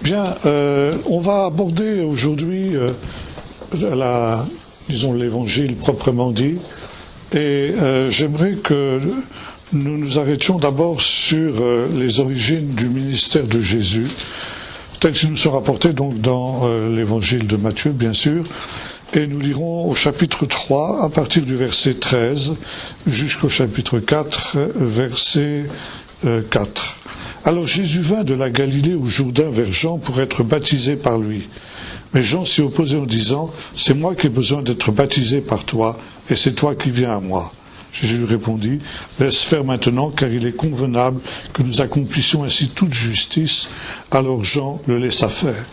Bien, on va aborder aujourd'hui l'évangile proprement dit, et j'aimerais que nous nous arrêtions d'abord sur les origines du ministère de Jésus, tel qu'il nous sera rapporté donc dans l'évangile de Matthieu, bien sûr, et nous lirons au chapitre 3, à partir du verset 13, jusqu'au chapitre 4, verset 4. Alors Jésus vint de la Galilée au Jourdain vers Jean pour être baptisé par lui. Mais Jean s'y opposait en disant, « C'est moi qui ai besoin d'être baptisé par toi, et c'est toi qui viens à moi. » Jésus lui répondit, « Laisse faire maintenant, car il est convenable que nous accomplissions ainsi toute justice. » Alors Jean le laissa faire.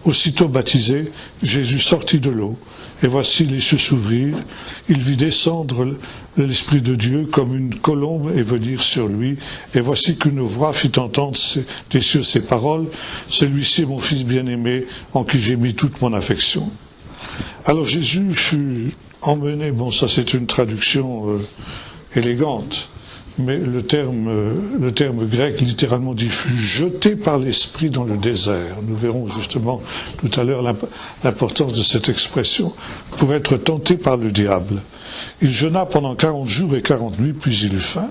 Aussitôt baptisé, Jésus sortit de l'eau, et voici les cieux s'ouvrirent, il vit descendre l'Esprit de Dieu comme une colombe et venir sur lui, et voici qu'une voix fit entendre des cieux ces paroles, « Celui-ci est mon Fils bien-aimé, en qui j'ai mis toute mon affection. » Alors Jésus fut emmené, ça c'est une traduction élégante, mais le terme grec littéralement dit fut jeté par l'Esprit dans le désert. Nous verrons justement tout à l'heure l'importance de cette expression, pour être tenté par le diable. Il jeûna pendant 40 jours et 40 nuits, puis il eut faim.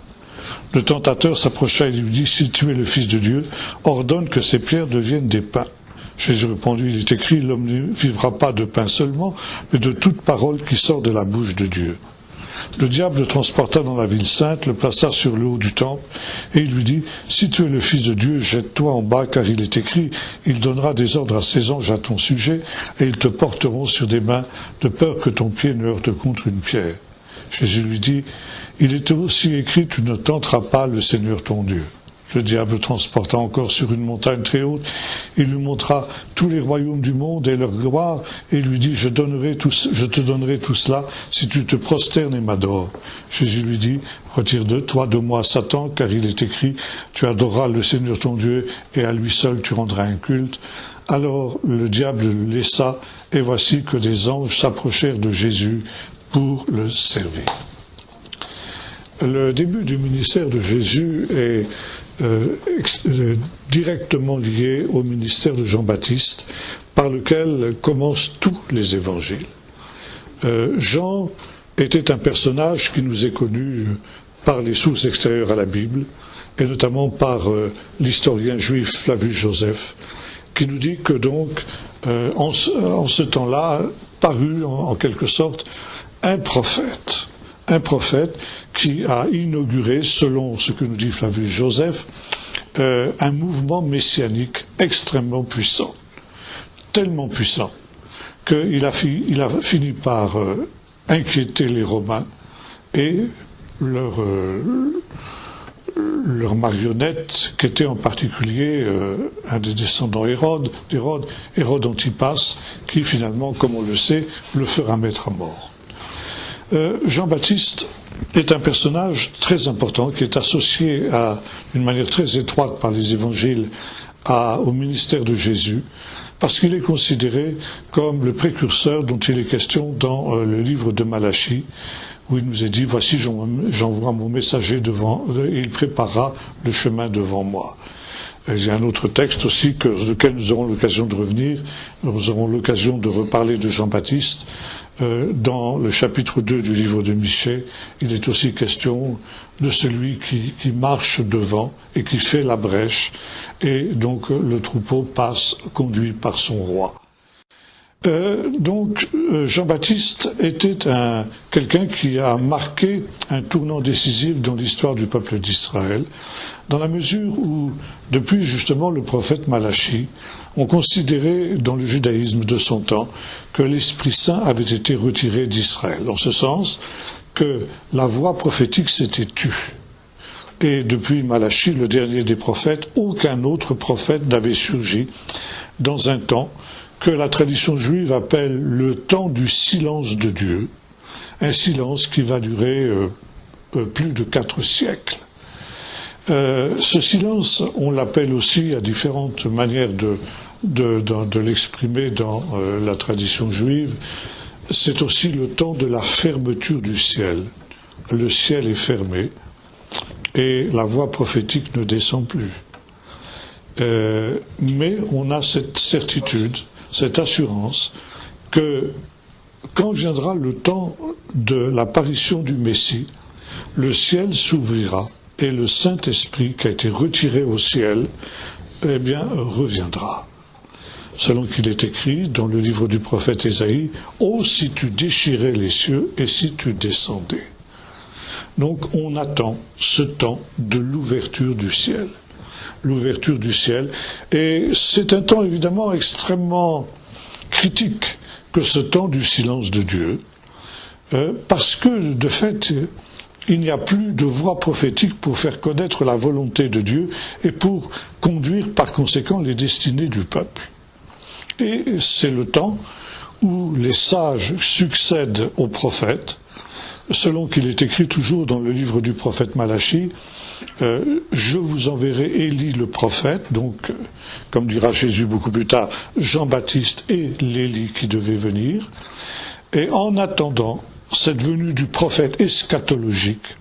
Le tentateur s'approcha et lui dit, « Si tu es le Fils de Dieu, ordonne que ces pierres deviennent des pains. » Jésus répondit, « Il est écrit, l'homme ne vivra pas de pain seulement, mais de toute parole qui sort de la bouche de Dieu. » Le diable le transporta dans la ville sainte, le plaça sur le haut du temple, et il lui dit, « Si tu es le Fils de Dieu, jette-toi en bas, car il est écrit, il donnera des ordres à ses anges à ton sujet, et ils te porteront sur des mains, de peur que ton pied ne heurte contre une pierre. » Jésus lui dit, « Il est aussi écrit, tu ne tenteras pas le Seigneur ton Dieu. » Le diable le transporta encore sur une montagne très haute, il lui montra tous les royaumes du monde et leur gloire, et lui dit, je te donnerai tout cela si tu te prosternes et m'adores. Jésus lui dit, retire de toi de moi Satan, car il est écrit, tu adoreras le Seigneur ton Dieu, et à lui seul tu rendras un culte. Alors le diable le laissa, et voici que des anges s'approchèrent de Jésus pour le servir. Le début du ministère de Jésus est directement lié au ministère de Jean-Baptiste, par lequel commencent tous les évangiles. Jean était un personnage qui nous est connu par les sources extérieures à la Bible, et notamment par l'historien juif Flavius Joseph, qui nous dit que donc, en ce temps-là, parut en quelque sorte un prophète qui a inauguré, selon ce que nous dit Flavius Joseph, un mouvement messianique extrêmement puissant, tellement puissant qu'il a fini par inquiéter les Romains et leurs marionnettes, qui était en particulier un des descendants Hérode Antipas, qui finalement, comme on le sait, le fera mettre à mort. Jean-Baptiste est un personnage très important qui est associé d'une manière très étroite par les évangiles au ministère de Jésus, parce qu'il est considéré comme le précurseur dont il est question dans le livre de Malachie, où il nous est dit, voici j'envoie mon messager devant, et il préparera le chemin devant moi. Il y a un autre texte aussi lequel nous aurons l'occasion de revenir, nous aurons l'occasion de reparler de Jean-Baptiste. Dans le chapitre 2 du livre de Michée, il est aussi question de celui qui marche devant et qui fait la brèche, et donc le troupeau passe conduit par son roi. Donc Jean-Baptiste était quelqu'un qui a marqué un tournant décisif dans l'histoire du peuple d'Israël, dans la mesure où, depuis justement le prophète Malachie, on considérait dans le judaïsme de son temps que l'Esprit Saint avait été retiré d'Israël, en ce sens que la voix prophétique s'était tue. Et depuis Malachie, le dernier des prophètes, aucun autre prophète n'avait surgi dans un temps que la tradition juive appelle le temps du silence de Dieu, un silence qui va durer plus de 4 siècles. Ce silence, on l'appelle aussi à différentes manières de l'exprimer dans la tradition juive, c'est aussi le temps de la fermeture du ciel. Le ciel est fermé et la voix prophétique ne descend plus. Mais on a cette certitude, cette assurance que quand viendra le temps de l'apparition du Messie, le ciel s'ouvrira et le Saint-Esprit qui a été retiré au ciel, eh bien, reviendra. Selon qu'il est écrit dans le livre du prophète Ésaïe, « Oh, si tu déchirais les cieux et si tu descendais ». Donc on attend ce temps de l'ouverture du ciel. L'ouverture du ciel. Et c'est un temps évidemment extrêmement critique que ce temps du silence de Dieu, parce que de fait, il n'y a plus de voix prophétique pour faire connaître la volonté de Dieu et pour conduire par conséquent les destinées du peuple. Et c'est le temps où les sages succèdent aux prophètes, selon qu'il est écrit toujours dans le livre du prophète Malachie, je vous enverrai Élie le prophète, donc, comme dira Jésus beaucoup plus tard, Jean-Baptiste et l'Élie qui devait venir, et en attendant cette venue du prophète eschatologique,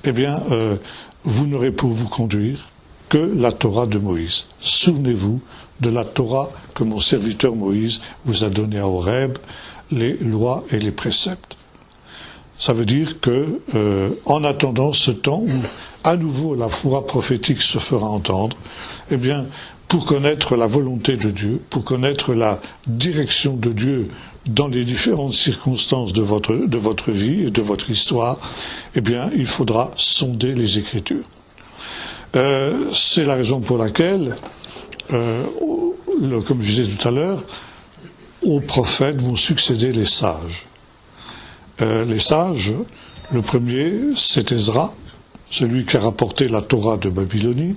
eh bien, vous n'aurez pour vous conduire que la Torah de Moïse. Souvenez-vous de la Torah que mon serviteur Moïse vous a donnée à Horeb, les lois et les préceptes. Ça veut dire que, en attendant ce temps où, à nouveau, la voix prophétique se fera entendre, eh bien, pour connaître la volonté de Dieu, pour connaître la direction de Dieu dans les différentes circonstances de votre vie et de votre histoire, eh bien, il faudra sonder les Écritures. C'est la raison pour laquelle, comme je disais tout à l'heure, aux prophètes vont succéder les sages. Les sages, le premier, c'est Ezra, celui qui a rapporté la Torah de Babylonie,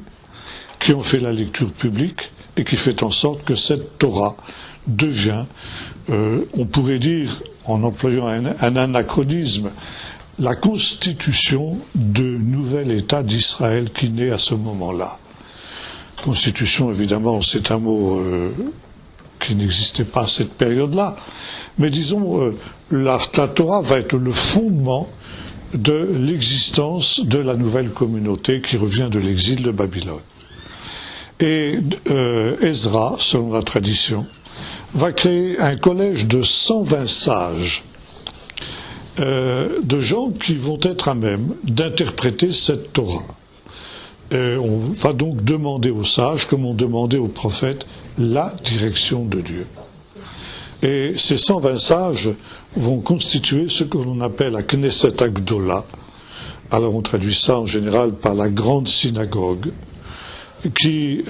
qui ont fait la lecture publique et qui fait en sorte que cette Torah devient, on pourrait dire, en employant un anachronisme, la constitution du nouvel État d'Israël qui naît à ce moment-là. Constitution, évidemment, c'est un mot qui n'existait pas à cette période-là, mais disons, la Torah va être le fondement de l'existence de la nouvelle communauté qui revient de l'exil de Babylone. Et Ezra, selon la tradition, va créer un collège de 120 sages, de gens qui vont être à même d'interpréter cette Torah. On va donc demander aux sages, comme on demandait aux prophètes, la direction de Dieu. Et ces 120 sages vont constituer ce que l'on appelle la Knesset Agdola. Alors on traduit ça en général par la grande synagogue, qui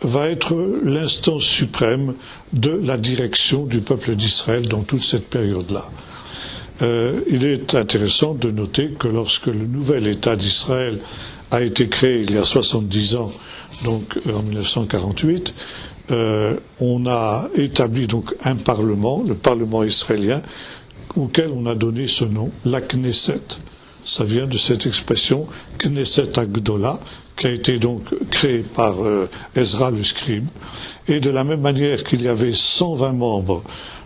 va être l'instance suprême de la direction du peuple d'Israël dans toute cette période-là. Il est intéressant de noter que lorsque le nouvel État d'Israël a été créé il y a 70 ans, donc en 1948, on a établi donc un parlement, le parlement israélien, auquel on a donné ce nom, la Knesset. Ça vient de cette expression Knesset Agdola, qui a été donc créée par Ezra le scribe. Et de la même manière qu'il y avait 120 membres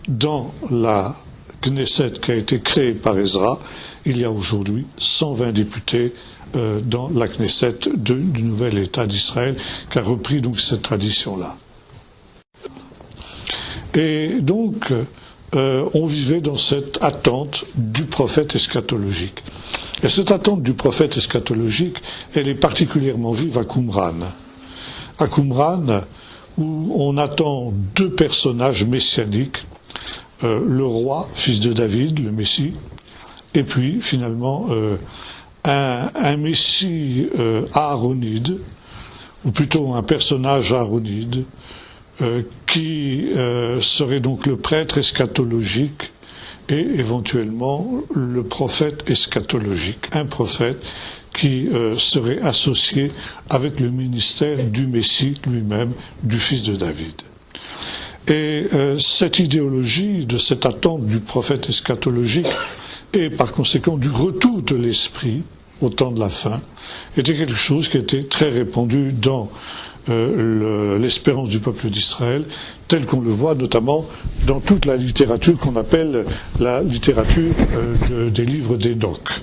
dans la Knesset qui a été créée par Ezra, il y a aujourd'hui 120 députés dans la Knesset du nouvel État d'Israël, qui a repris donc cette tradition-là. Et donc, on vivait dans cette attente du prophète eschatologique. Et cette attente du prophète eschatologique, elle est particulièrement vive à Qumran. À Qumran, où on attend deux personnages messianiques, le roi, fils de David, le Messie, et puis finalement un Messie aaronide, ou plutôt un personnage aaronide, qui serait donc le prêtre eschatologique et éventuellement le prophète eschatologique, un prophète qui serait associé avec le ministère du Messie lui-même, du fils de David. Et cette idéologie de cette attente du prophète eschatologique et par conséquent du retour de l'esprit au temps de la fin était quelque chose qui était très répandu dans l'espérance du peuple d'Israël, tel qu'on le voit notamment dans toute la littérature qu'on appelle la littérature des livres d'Enoch,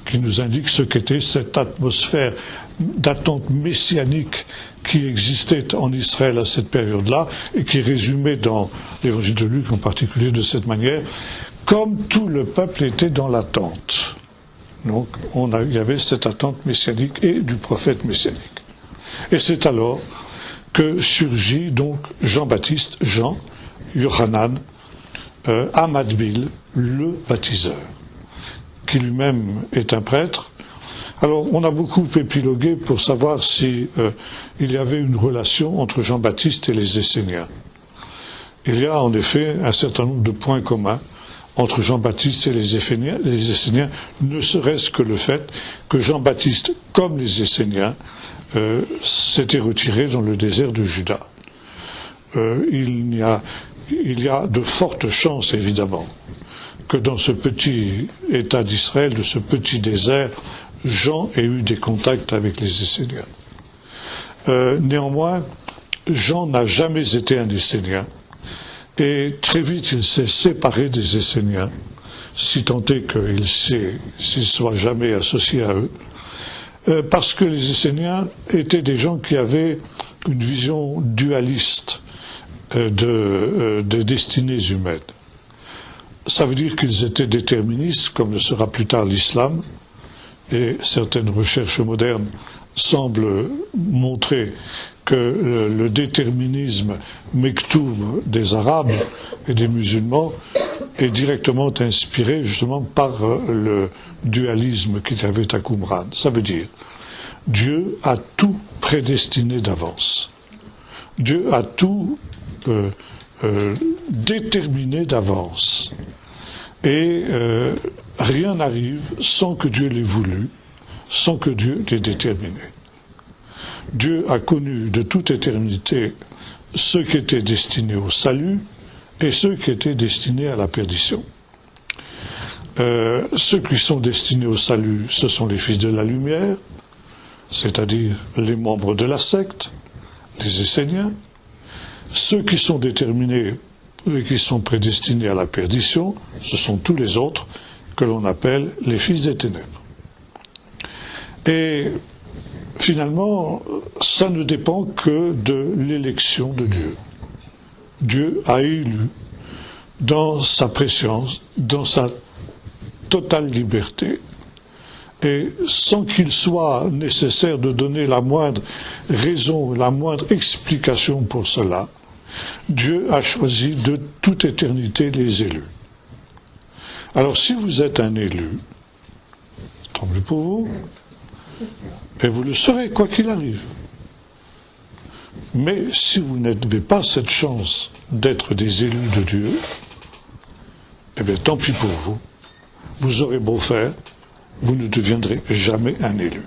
qui nous indique ce qu'était cette atmosphère d'attente messianique qui existait en Israël à cette période-là et qui est résumé dans l'évangile de Luc en particulier de cette manière, comme tout le peuple était dans l'attente. Donc il y avait cette attente messianique et du prophète messianique. Et c'est alors que surgit donc Jean-Baptiste, Jean, Yohanan, à Matbil, le baptiseur, qui lui-même est un prêtre. Alors, on a beaucoup épilogué pour savoir si il y avait une relation entre Jean-Baptiste et les Esséniens. Il y a en effet un certain nombre de points communs entre Jean-Baptiste et les Esséniens, ne serait-ce que le fait que Jean-Baptiste, comme les Esséniens, s'était retiré dans le désert de Juda. Il y a de fortes chances, évidemment, que dans ce petit État d'Israël, de ce petit désert, Jean ait eu des contacts avec les Esséniens. Néanmoins, Jean n'a jamais été un Essénien, et très vite il s'est séparé des Esséniens, si tant est s'il soit jamais associé à eux, parce que les Esséniens étaient des gens qui avaient une vision dualiste des destinées humaines. Ça veut dire qu'ils étaient déterministes, comme le sera plus tard l'islam, et certaines recherches modernes semblent montrer que le déterminisme mektoub des Arabes et des musulmans est directement inspiré justement par le dualisme qu'il y avait à Qumran. Ça veut dire Dieu a tout prédestiné d'avance. Dieu a tout déterminé d'avance. Et rien n'arrive sans que Dieu l'ait voulu, sans que Dieu l'ait déterminé. Dieu a connu de toute éternité ceux qui étaient destinés au salut et ceux qui étaient destinés à la perdition. Ceux qui sont destinés au salut, ce sont les fils de la lumière, c'est-à-dire les membres de la secte, les Esséniens. Ceux qui sont déterminés et qui sont prédestinés à la perdition, ce sont tous les autres que l'on appelle les fils des ténèbres. Et finalement, ça ne dépend que de l'élection de Dieu. Dieu a élu, dans sa préscience, dans sa totale liberté, et sans qu'il soit nécessaire de donner la moindre raison, la moindre explication pour cela, Dieu a choisi de toute éternité les élus. Alors si vous êtes un élu, tant mieux pour vous, et vous le serez, quoi qu'il arrive. Mais si vous n'avez pas cette chance d'être des élus de Dieu, eh bien tant pis pour vous. Vous aurez beau faire, vous ne deviendrez jamais un élu.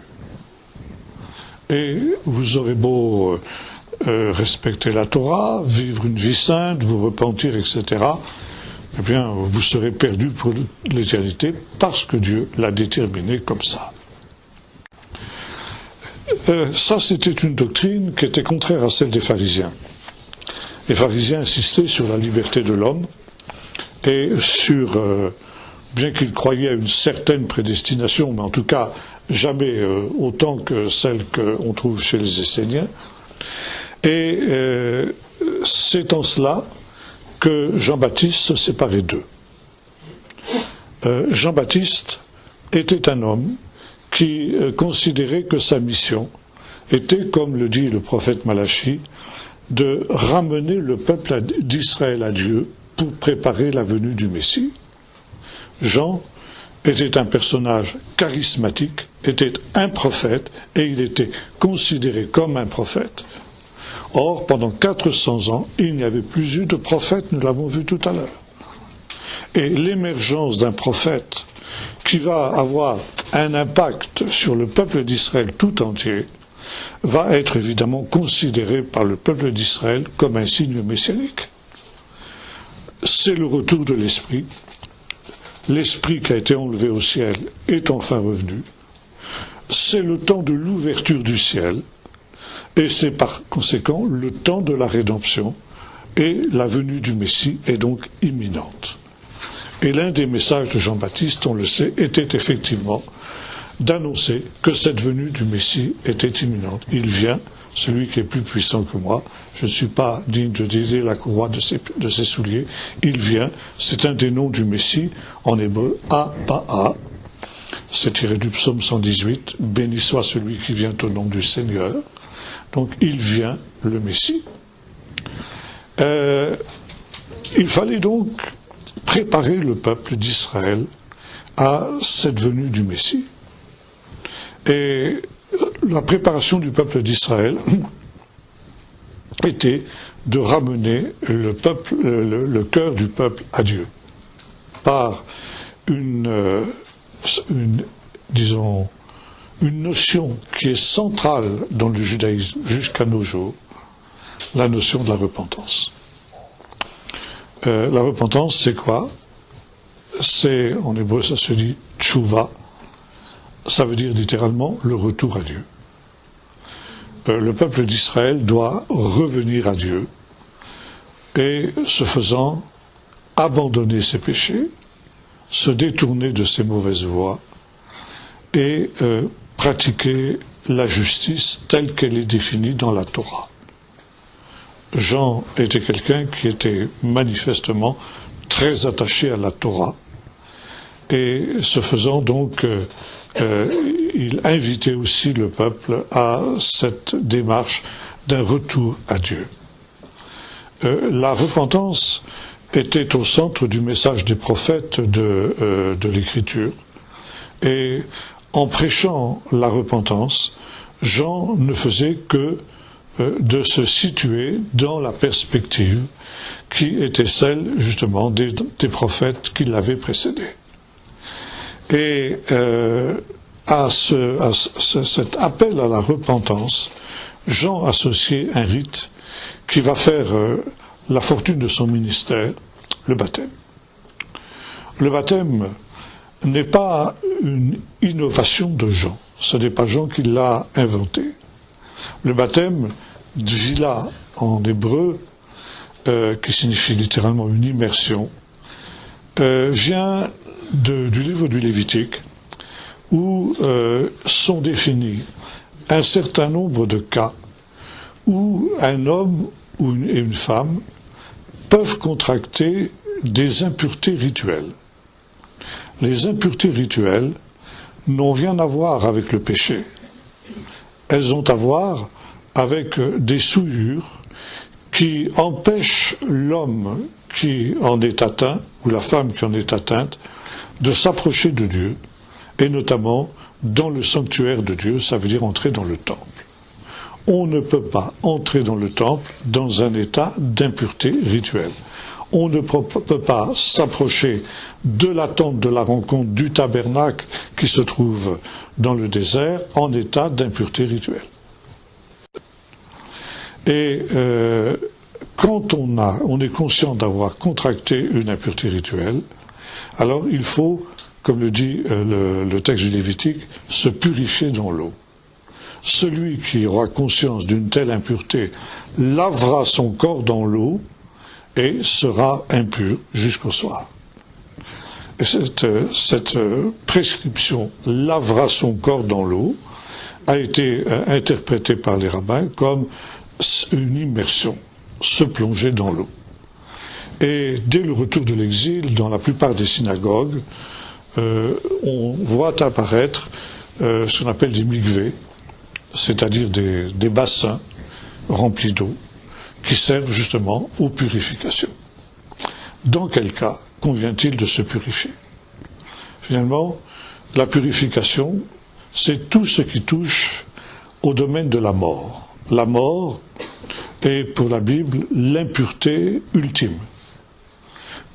Et vous aurez beau respecter la Torah, vivre une vie sainte, vous repentir, etc., eh bien, vous serez perdu pour l'éternité parce que Dieu l'a déterminé comme ça. Ça, c'était une doctrine qui était contraire à celle des pharisiens. Les pharisiens insistaient sur la liberté de l'homme et sur, bien qu'ils croyaient à une certaine prédestination, mais en tout cas jamais autant que celle qu'on trouve chez les Esséniens. Et c'est en cela que Jean-Baptiste se séparait d'eux. Jean-Baptiste était un homme qui considérait que sa mission était, comme le dit le prophète Malachi, de ramener le peuple d'Israël à Dieu pour préparer la venue du Messie. Jean était un personnage charismatique, était un prophète, et il était considéré comme un prophète. Or, pendant 400 ans, il n'y avait plus eu de prophète, nous l'avons vu tout à l'heure. Et l'émergence d'un prophète qui va avoir un impact sur le peuple d'Israël tout entier va être évidemment considéré par le peuple d'Israël comme un signe messianique. C'est le retour de l'Esprit. L'Esprit qui a été enlevé au ciel est enfin revenu. C'est le temps de l'ouverture du ciel. Et c'est par conséquent le temps de la rédemption, et la venue du Messie est donc imminente. Et l'un des messages de Jean-Baptiste, on le sait, était effectivement d'annoncer que cette venue du Messie était imminente. Il vient, celui qui est plus puissant que moi, je ne suis pas digne de délier la courroie de ses souliers, il vient, c'est un des noms du Messie, en hébreu, Abba, c'est tiré du psaume 118, béni soit celui qui vient au nom du Seigneur. Donc il vient, le Messie. Il fallait donc préparer le peuple d'Israël à cette venue du Messie. Et la préparation du peuple d'Israël était de ramener le cœur du peuple à Dieu par une notion qui est centrale dans le judaïsme jusqu'à nos jours, la notion de la repentance. La repentance, c'est quoi? C'est, en hébreu, ça se dit tchouva. Ça veut dire littéralement le retour à Dieu. Le peuple d'Israël doit revenir à Dieu et, ce faisant, abandonner ses péchés, se détourner de ses mauvaises voies et pratiquer la justice telle qu'elle est définie dans la Torah. Jean était quelqu'un qui était manifestement très attaché à la Torah et, ce faisant donc, il invitait aussi le peuple à cette démarche d'un retour à Dieu. La repentance était au centre du message des prophètes de l'Écriture. Et en prêchant la repentance, Jean ne faisait que de se situer dans la perspective qui était celle justement des prophètes qui l'avaient précédé. Et à cet appel à la repentance, Jean associait un rite qui va faire la fortune de son ministère, le baptême. Le baptême n'est pas une innovation de Jean, ce n'est pas Jean qui l'a inventé. Le baptême, dvila en hébreu, qui signifie littéralement une immersion, vient du livre du Lévitique, où sont définis un certain nombre de cas où un homme et une femme peuvent contracter des impuretés rituelles. Les impuretés rituelles n'ont rien à voir avec le péché. Elles ont à voir avec des souillures qui empêchent l'homme qui en est atteint, ou la femme qui en est atteinte, de s'approcher de Dieu, et notamment dans le sanctuaire de Dieu, ça veut dire entrer dans le temple. On ne peut pas entrer dans le temple dans un état d'impureté rituelle. On ne peut pas s'approcher de la tente de la rencontre du tabernacle qui se trouve dans le désert en état d'impureté rituelle. Et quand on est conscient d'avoir contracté une impureté rituelle, alors il faut, comme le dit le texte du Lévitique, se purifier dans l'eau. Celui qui aura conscience d'une telle impureté lavera son corps dans l'eau et sera impur jusqu'au soir. Et cette prescription « lavera son corps dans l'eau » a été interprétée par les rabbins comme une immersion, se plonger dans l'eau. Et dès le retour de l'exil, dans la plupart des synagogues, on voit apparaître ce qu'on appelle des mikvés, c'est-à-dire des bassins remplis d'eau, qui servent justement aux purifications. Dans quel cas convient-il de se purifier? Finalement, la purification, c'est tout ce qui touche au domaine de la mort. La mort est, pour la Bible, l'impureté ultime.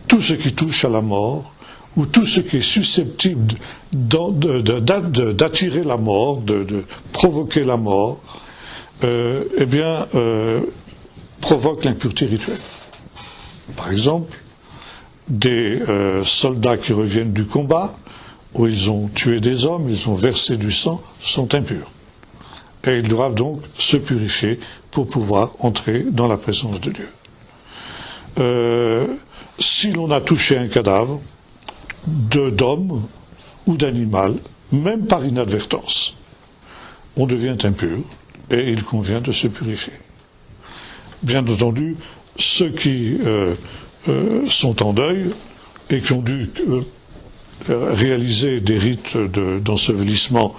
Tout ce qui touche à la mort, ou tout ce qui est susceptible d'attirer la mort, de provoquer la mort, provoque l'impureté rituelle. Par exemple, des soldats qui reviennent du combat, où ils ont tué des hommes, ils ont versé du sang, sont impurs. Et ils doivent donc se purifier pour pouvoir entrer dans la présence de Dieu. Si l'on a touché un cadavre d'homme ou d'animal, même par inadvertance, on devient impur, et il convient de se purifier. Bien entendu, ceux qui sont en deuil et qui ont dû réaliser des rites d'ensevelissement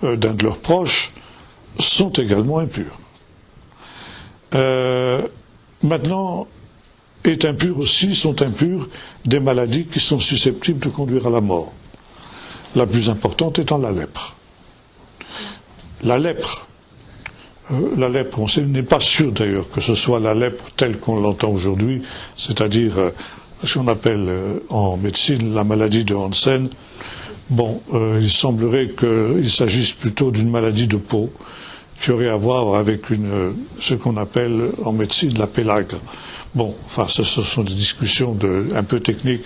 d'un de leurs proches sont également impurs. Maintenant, sont impures des maladies qui sont susceptibles de conduire à la mort. La plus importante étant la lèpre. La lèpre, on n'est pas sûr d'ailleurs que ce soit la lèpre telle qu'on l'entend aujourd'hui, c'est-à-dire ce qu'on appelle en médecine la maladie de Hansen. Bon, il semblerait qu'il s'agisse plutôt d'une maladie de peau qui aurait à voir avec ce qu'on appelle en médecine la pélagre. Bon, enfin, ce sont des discussions un peu techniques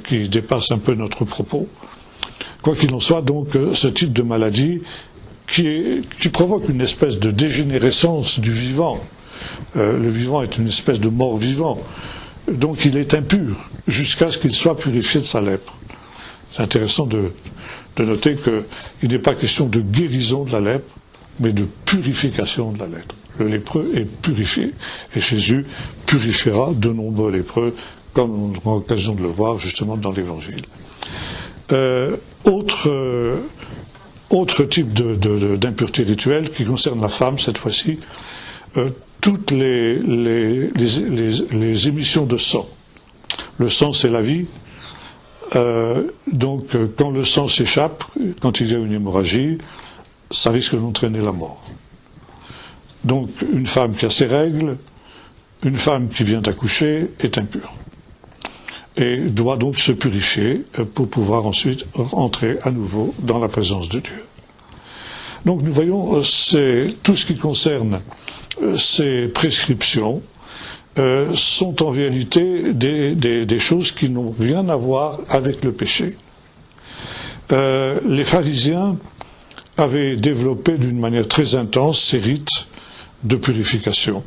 qui dépassent un peu notre propos. Quoi qu'il en soit, donc, ce type de maladie qui provoque une espèce de dégénérescence du vivant. Le vivant est une espèce de mort vivant. Donc il est impur jusqu'à ce qu'il soit purifié de sa lèpre. C'est intéressant de noter qu'il n'est pas question de guérison de la lèpre, mais de purification de la lèpre. Le lépreux est purifié, et Jésus purifiera de nombreux lépreux, comme on aura l'occasion de le voir justement dans l'Évangile. Autre type d'impureté rituelle qui concerne la femme cette fois-ci, toutes les émissions de sang. Le sang, c'est la vie. Donc, quand le sang s'échappe, quand il y a une hémorragie, ça risque d'entraîner la mort. Donc, une femme qui a ses règles, une femme qui vient d'accoucher est impure. Et doit donc se purifier pour pouvoir ensuite entrer à nouveau dans la présence de Dieu. Donc, nous voyons, c'est tout ce qui concerne ces prescriptions sont en réalité des choses qui n'ont rien à voir avec le péché. Les pharisiens avaient développé d'une manière très intense ces rites de purification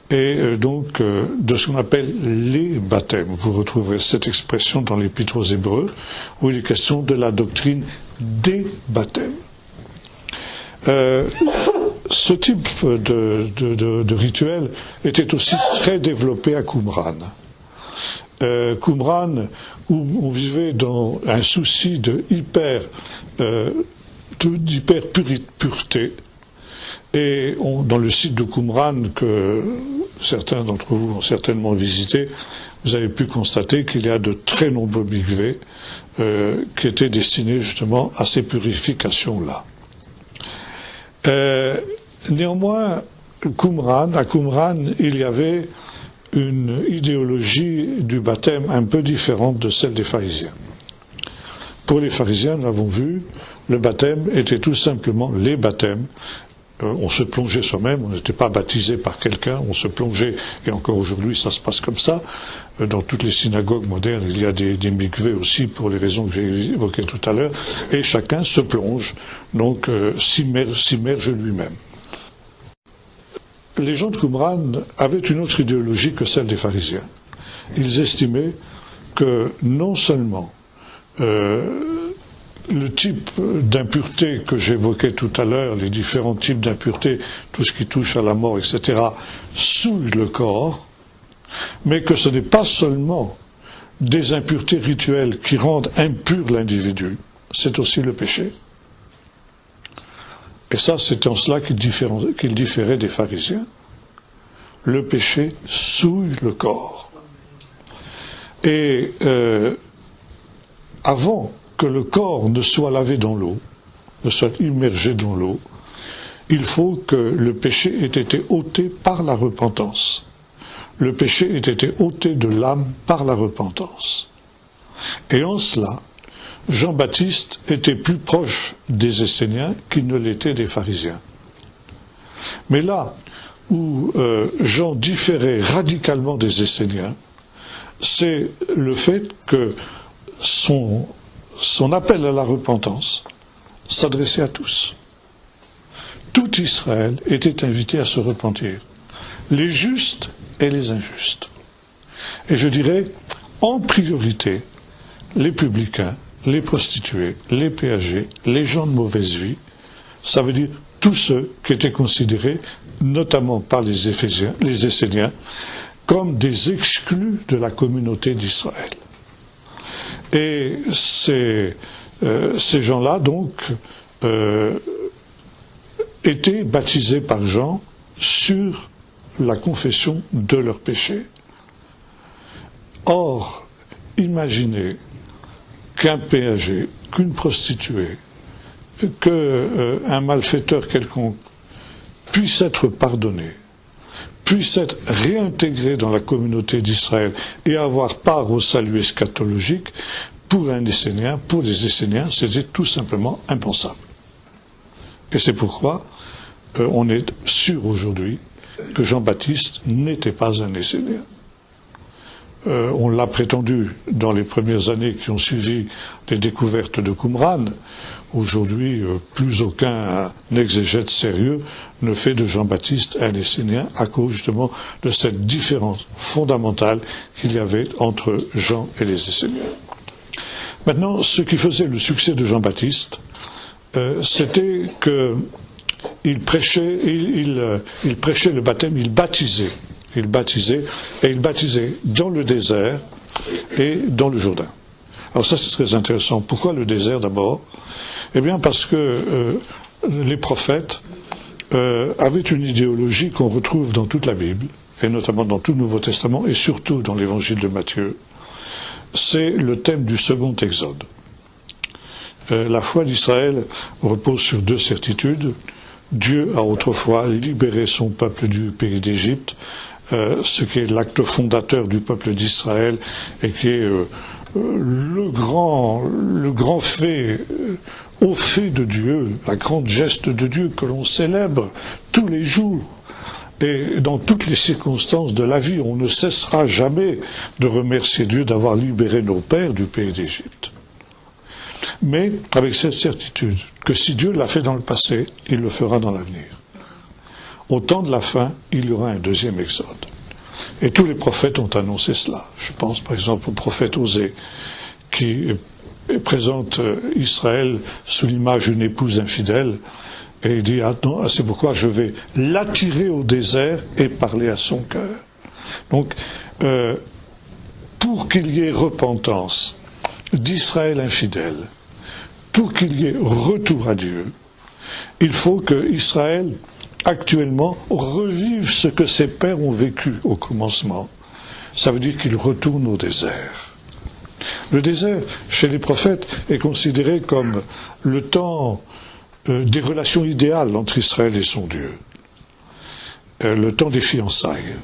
et donc de ce qu'on appelle les baptêmes. Vous retrouverez cette expression dans l'Épître aux Hébreux où il est question de la doctrine des baptêmes. Ce type de rituel était aussi très développé à Qumran. Qumran, où on vivait dans un souci d'hyper-pureté, et dans le site de Qumran, que certains d'entre vous ont certainement visité, vous avez pu constater qu'il y a de très nombreux mikvés qui étaient destinés justement à ces purifications-là. Néanmoins, à Qumran, il y avait une idéologie du baptême un peu différente de celle des pharisiens. Pour les pharisiens, nous l'avons vu, le baptême était tout simplement les baptêmes. On se plongeait soi-même, on n'était pas baptisé par quelqu'un, on se plongeait, et encore aujourd'hui ça se passe comme ça. Dans toutes les synagogues modernes, il y a des mikvés aussi pour les raisons que j'ai évoquées tout à l'heure, et chacun se plonge, donc s'immerge lui-même. Les gens de Qumran avaient une autre idéologie que celle des pharisiens. Ils estimaient que non seulement le type d'impureté que j'évoquais tout à l'heure, les différents types d'impureté, tout ce qui touche à la mort, etc., souille le corps, mais que ce n'est pas seulement des impuretés rituelles qui rendent impur l'individu, c'est aussi le péché. Et ça, c'est en cela qu'il différait des pharisiens. Le péché souille le corps. Et avant que le corps ne soit lavé dans l'eau, ne soit immergé dans l'eau, il faut que le péché ait été ôté par la repentance. Le péché ait été ôté de l'âme par la repentance. Et en cela, Jean-Baptiste était plus proche des Esséniens qu'il ne l'était des pharisiens. Mais là où Jean différait radicalement des Esséniens, c'est le fait que son appel à la repentance s'adressait à tous. Tout Israël était invité à se repentir, les justes et les injustes. Et je dirais, en priorité, les publicains, les prostituées, les péagers, les gens de mauvaise vie, ça veut dire tous ceux qui étaient considérés, notamment par les Esséniens, comme des exclus de la communauté d'Israël. Et ces gens-là, donc, étaient baptisés par Jean sur la confession de leurs péchés. Or, imaginez qu'un péager, qu'une prostituée, qu'un malfaiteur quelconque puisse être pardonné, puisse être réintégré dans la communauté d'Israël et avoir part au salut eschatologique, pour un Essénien, pour les Esséniens, c'était tout simplement impensable. Et c'est pourquoi on est sûr aujourd'hui que Jean-Baptiste n'était pas un Essénien. On l'a prétendu dans les premières années qui ont suivi les découvertes de Qumran. Aujourd'hui, plus aucun exégète sérieux ne fait de Jean-Baptiste un Essénien à cause justement de cette différence fondamentale qu'il y avait entre Jean et les Esséniens. Maintenant, ce qui faisait le succès de Jean-Baptiste, c'était qu'il prêchait, il prêchait le baptême, il baptisait dans le désert et dans le Jourdain. Alors ça, c'est très intéressant. Pourquoi le désert d'abord? Eh bien, parce que les prophètes avaient une idéologie qu'on retrouve dans toute la Bible, et notamment dans tout le Nouveau Testament, et surtout dans l'Évangile de Matthieu. C'est le thème du second exode. La foi d'Israël repose sur deux certitudes. Dieu a autrefois libéré son peuple du pays d'Égypte, ce qui est l'acte fondateur du peuple d'Israël et qui est le grand fait, au fait de Dieu, la grande geste de Dieu que l'on célèbre tous les jours. Et dans toutes les circonstances de la vie, on ne cessera jamais de remercier Dieu d'avoir libéré nos pères du pays d'Égypte. Mais avec cette certitude que si Dieu l'a fait dans le passé, il le fera dans l'avenir. Au temps de la fin, il y aura un deuxième exode. Et tous les prophètes ont annoncé cela. Je pense par exemple au prophète Osée, qui présente Israël sous l'image d'une épouse infidèle, et il dit, c'est pourquoi je vais l'attirer au désert et parler à son cœur. Donc, pour qu'il y ait repentance d'Israël infidèle, pour qu'il y ait retour à Dieu, il faut que Israël, actuellement, revive ce que ses pères ont vécu au commencement. Ça veut dire qu'il retourne au désert. Le désert, chez les prophètes, est considéré comme le temps des relations idéales entre Israël et son Dieu. Le temps des fiançailles.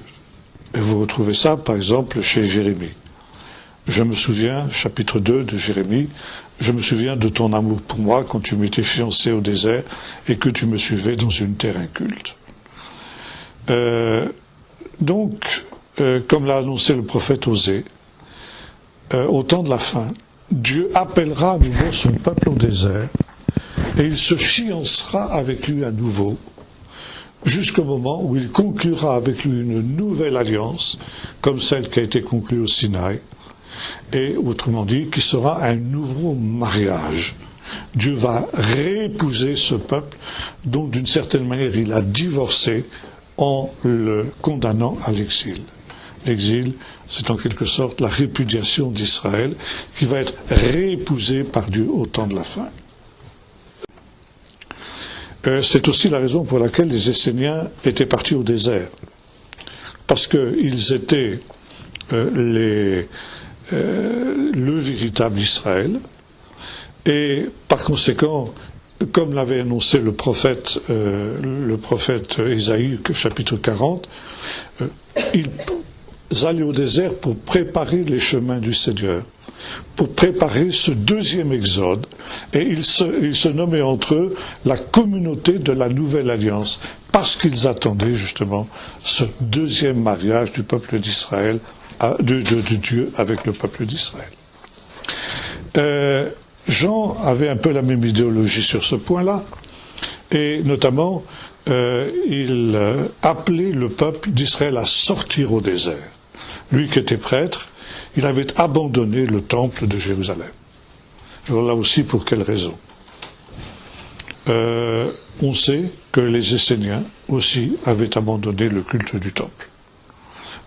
Et vous retrouvez ça, par exemple, chez Jérémie. Je me souviens, chapitre 2 de Jérémie, je me souviens de ton amour pour moi quand tu m'étais fiancé au désert et que tu me suivais dans une terre inculte. Donc, comme l'a annoncé le prophète Osée, au temps de la fin, Dieu appellera à nouveau son peuple au désert et il se fiancera avec lui à nouveau jusqu'au moment où il conclura avec lui une nouvelle alliance comme celle qui a été conclue au Sinaï et autrement dit qui sera un nouveau mariage. Dieu va réépouser ce peuple dont d'une certaine manière il a divorcé en le condamnant à l'exil. L'exil, c'est en quelque sorte la répudiation d'Israël qui va être réépousée par Dieu au temps de la fin. C'est aussi la raison pour laquelle les Esséniens étaient partis au désert. Parce qu'ils étaient le véritable Israël. Et par conséquent, comme l'avait annoncé le prophète Ésaïe, chapitre 40, ils allaient au désert pour préparer les chemins du Seigneur, pour préparer ce deuxième exode, et ils se nommaient entre eux la communauté de la nouvelle alliance, parce qu'ils attendaient justement ce deuxième mariage du peuple d'Israël, de Dieu avec le peuple d'Israël. Jean avait un peu la même idéologie sur ce point-là, et notamment il appelait le peuple d'Israël à sortir au désert. Lui qui était prêtre, il avait abandonné le temple de Jérusalem. Alors là aussi, pour quelle raison? on sait que les Esséniens aussi avaient abandonné le culte du temple,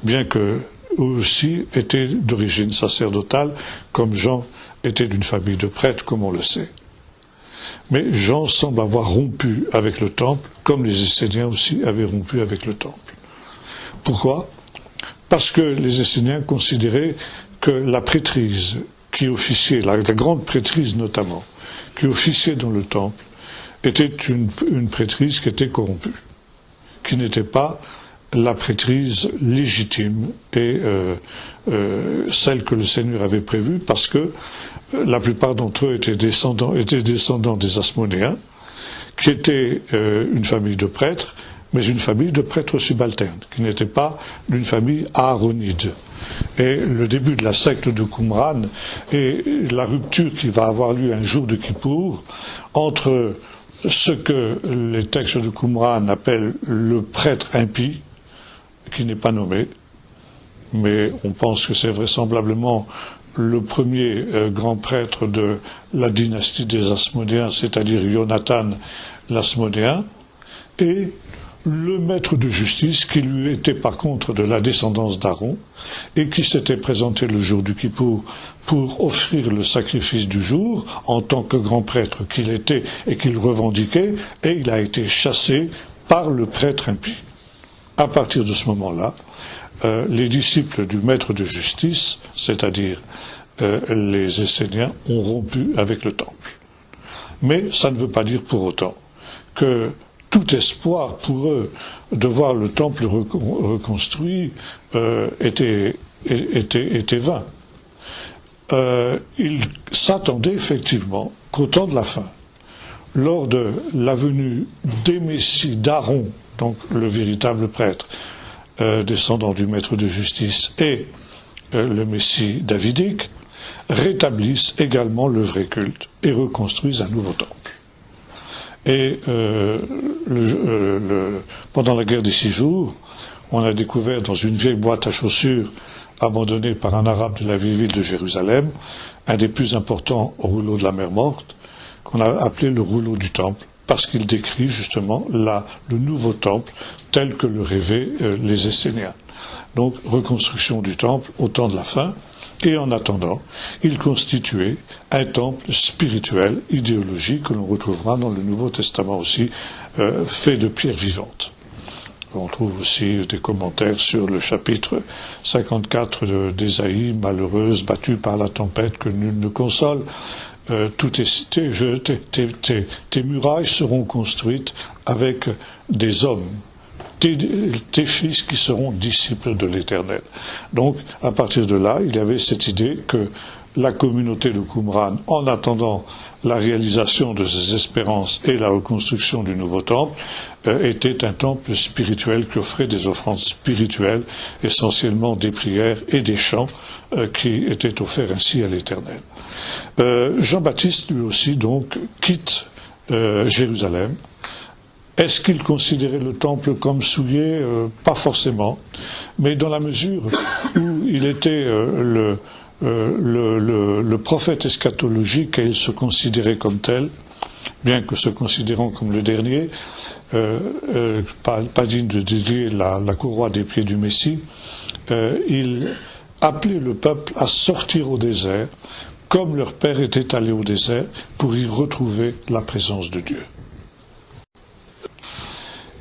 bien qu'eux aussi étaient d'origine sacerdotale, comme Jean était d'une famille de prêtres, comme on le sait. Mais Jean semble avoir rompu avec le temple, comme les Esséniens aussi avaient rompu avec le temple. Pourquoi ? Parce que les Esséniens considéraient que la prêtrise qui officiait, la grande prêtrise notamment, qui officiait dans le temple, était une prêtrise qui était corrompue, qui n'était pas la prêtrise légitime et celle que le Seigneur avait prévue, parce que la plupart d'entre eux étaient descendants des Asmonéens, qui étaient une famille de prêtres, mais une famille de prêtres subalternes, qui n'était pas d'une famille aaronide. Et le début de la secte de Qumran et la rupture qui va avoir lieu un jour de Kippour entre ce que les textes de Qumran appellent le prêtre impie, qui n'est pas nommé, mais on pense que c'est vraisemblablement le premier grand prêtre de la dynastie des Asmodéens, c'est-à-dire Jonathan l'Asmodéen, et le maître de justice qui lui était par contre de la descendance d'Aaron et qui s'était présenté le jour du Kippour pour offrir le sacrifice du jour en tant que grand prêtre qu'il était et qu'il revendiquait, et il a été chassé par le prêtre impie. À partir de ce moment-là, les disciples du maître de justice, c'est-à-dire les Esséniens, ont rompu avec le temple. Mais ça ne veut pas dire pour autant que tout espoir pour eux de voir le temple reconstruit était vain. Ils s'attendaient effectivement qu'au temps de la fin, lors de la venue des Messies d'Aaron, donc le véritable prêtre, descendant du maître de justice, et le Messie davidique, rétablissent également le vrai culte et reconstruisent un nouveau temple. Et pendant la guerre des 6 jours, on a découvert dans une vieille boîte à chaussures abandonnée par un arabe de la vieille ville de Jérusalem un des plus importants rouleaux de la mer Morte, qu'on a appelé le rouleau du temple, parce qu'il décrit justement le nouveau temple tel que le rêvaient les Esséniens. Donc reconstruction du temple au temps de la fin, et en attendant, il constituait un temple spirituel, idéologique, que l'on retrouvera dans le Nouveau Testament aussi, fait de pierres vivantes. On trouve aussi des commentaires sur le chapitre 54 d'Ésaïe, malheureuse, battue par la tempête que nul ne console. Tout est cité, tes murailles seront construites avec des hommes, tes fils qui seront disciples de l'Éternel. Donc, à partir de là, il y avait cette idée que la communauté de Qumran, en attendant la réalisation de ses espérances et la reconstruction du nouveau temple, était un temple spirituel qui offrait des offrandes spirituelles, essentiellement des prières et des chants qui étaient offerts ainsi à l'Éternel. Jean-Baptiste, lui aussi, donc, quitte Jérusalem. Est-ce qu'il considérait le temple comme souillé ? Pas forcément, mais dans la mesure où il était le prophète eschatologique et il se considérait comme tel, bien que se considérant comme le dernier, pas digne de dédier la courroie des pieds du Messie, il appelait le peuple à sortir au désert, comme leur père était allé au désert, pour y retrouver la présence de Dieu.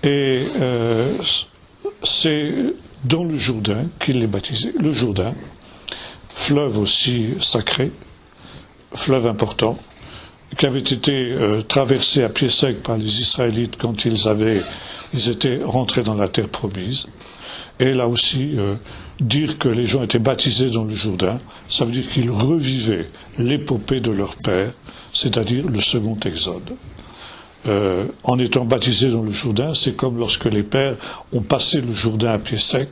Et c'est dans le Jourdain qu'il est baptisé. Le Jourdain, fleuve aussi sacré, fleuve important, qui avait été traversé à pied sec par les Israélites quand ils étaient rentrés dans la terre promise. Et là aussi, dire que les gens étaient baptisés dans le Jourdain, ça veut dire qu'ils revivaient l'épopée de leur père, c'est-à-dire le second exode. En étant baptisés dans le Jourdain, c'est comme lorsque les pères ont passé le Jourdain à pied sec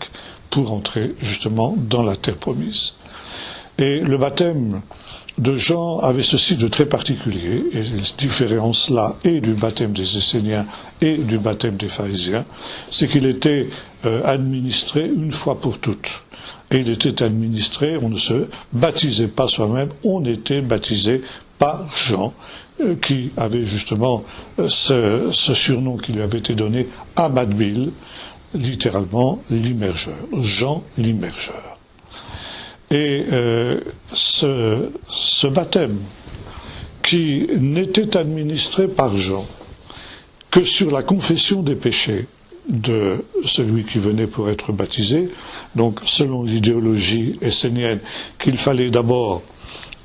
pour entrer justement dans la terre promise. Et le baptême de Jean avait ceci de très particulier, et cette différence-là, et du baptême des Esséniens et du baptême des pharisiens, c'est qu'il était administré une fois pour toutes. Et il était administré, on ne se baptisait pas soi-même, on était baptisé par Jean, qui avait justement ce surnom qui lui avait été donné, Amadbil, littéralement l'immergeur, Jean l'immergeur. Et ce baptême, qui n'était administré par Jean que sur la confession des péchés de celui qui venait pour être baptisé, donc selon l'idéologie essénienne, qu'il fallait d'abord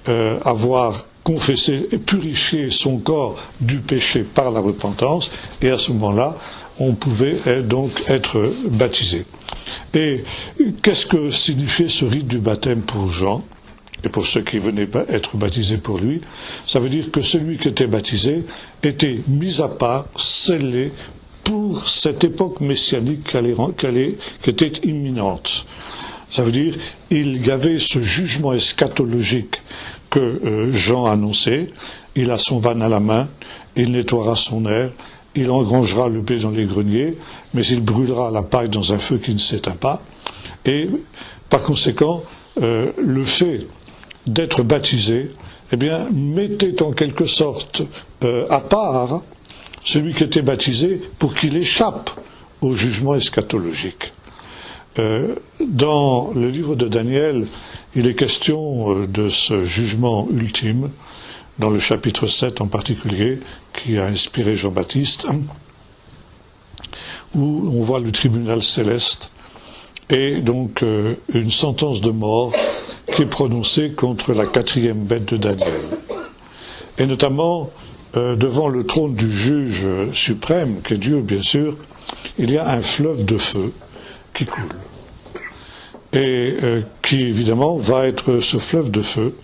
avoir confessé et purifié son corps du péché par la repentance, et à ce moment-là, on pouvait donc être baptisé. Et qu'est-ce que signifiait ce rite du baptême pour Jean, et pour ceux qui venaient être baptisés pour lui? Ça veut dire que celui qui était baptisé était mis à part, scellé, pour cette époque messianique qui était imminente. Ça veut dire il y avait ce jugement eschatologique que Jean annonçait. Il a son van à la main, il nettoiera son aire, il engrangera le blé dans les greniers, mais il brûlera la paille dans un feu qui ne s'éteint pas. Et par conséquent, le fait d'être baptisé, eh bien, mettait en quelque sorte à part celui qui était baptisé pour qu'il échappe au jugement eschatologique. Dans le livre de Daniel, il est question de ce jugement ultime, dans le chapitre 7 en particulier, qui a inspiré Jean-Baptiste, où on voit le tribunal céleste et donc une sentence de mort qui est prononcée contre la 4e bête de Daniel. Et notamment, devant le trône du juge suprême, qui est Dieu bien sûr, il y a un fleuve de feu qui coule. Et qui évidemment va être ce fleuve de feu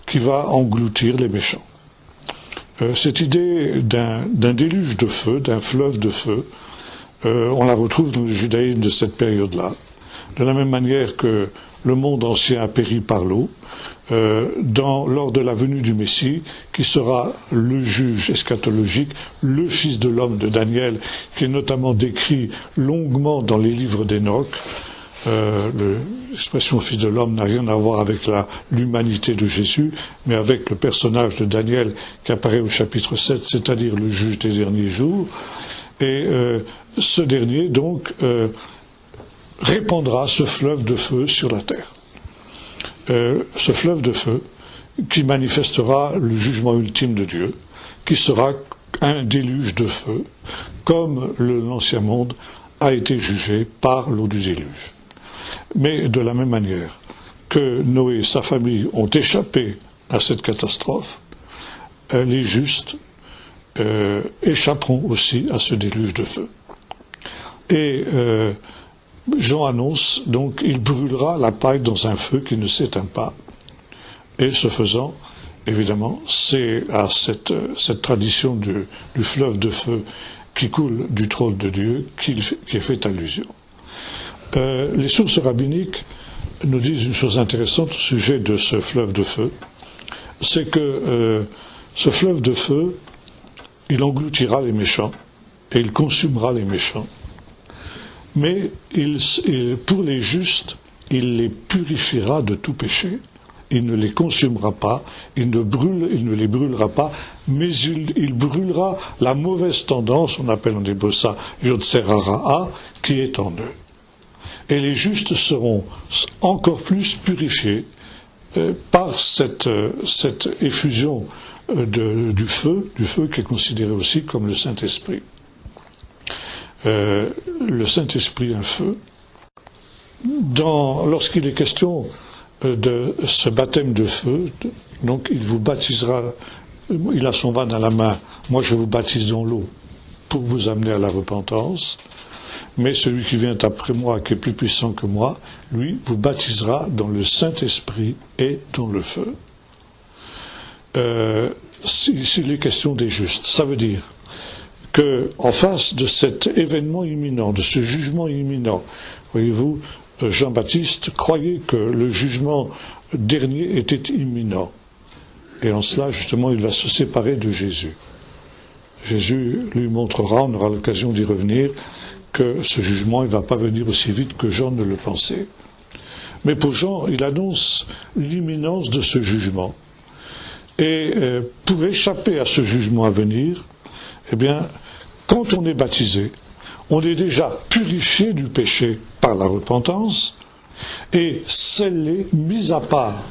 qui va engloutir les méchants. Cette idée d'un déluge de feu, d'un fleuve de feu, on la retrouve dans le judaïsme de cette période-là. De la même manière que le monde ancien a péri par l'eau, lors de la venue du Messie, qui sera le juge eschatologique, le Fils de l'homme de Daniel, qui est notamment décrit longuement dans les livres d'Enoch. L'expression Fils de l'homme n'a rien à voir avec l'humanité de Jésus, mais avec le personnage de Daniel qui apparaît au chapitre 7, c'est-à-dire le juge des derniers jours. Et ce dernier, donc, répandra ce fleuve de feu sur la terre. Ce fleuve de feu qui manifestera le jugement ultime de Dieu, qui sera un déluge de feu, comme l'Ancien Monde a été jugé par l'eau du déluge. Mais de la même manière que Noé et sa famille ont échappé à cette catastrophe, les justes échapperont aussi à ce déluge de feu. Et Jean annonce, donc, il brûlera la paille dans un feu qui ne s'éteint pas. Et ce faisant, évidemment, c'est à cette tradition du fleuve de feu qui coule du trône de Dieu qui est fait allusion. Les sources rabbiniques nous disent une chose intéressante au sujet de ce fleuve de feu, c'est que ce fleuve de feu, il engloutira les méchants et il consumera les méchants. Mais pour les justes, il les purifiera de tout péché. Il ne les consumera pas, il ne les brûlera pas, mais il brûlera la mauvaise tendance, on appelle en hébreu ça Yotzer Hara, qui est en eux. Et les justes seront encore plus purifiés par cette effusion du feu qui est considéré aussi comme le Saint-Esprit. Le Saint-Esprit, un feu. Lorsqu'il est question de ce baptême de feu, donc il vous baptisera, il a son van à la main, moi je vous baptise dans l'eau pour vous amener à la repentance, mais celui qui vient après moi, qui est plus puissant que moi, lui vous baptisera dans le Saint-Esprit et dans le feu. S'il est question des justes, ça veut dire que, en face de cet événement imminent, de ce jugement imminent, voyez-vous, Jean-Baptiste croyait que le jugement dernier était imminent. Et en cela, justement, il va se séparer de Jésus. Jésus lui montrera, on aura l'occasion d'y revenir, que ce jugement ne va pas venir aussi vite que Jean ne le pensait. Mais pour Jean, il annonce l'imminence de ce jugement. Et pour échapper à ce jugement à venir, eh bien, quand on est baptisé, on est déjà purifié du péché par la repentance et scellé, mis à part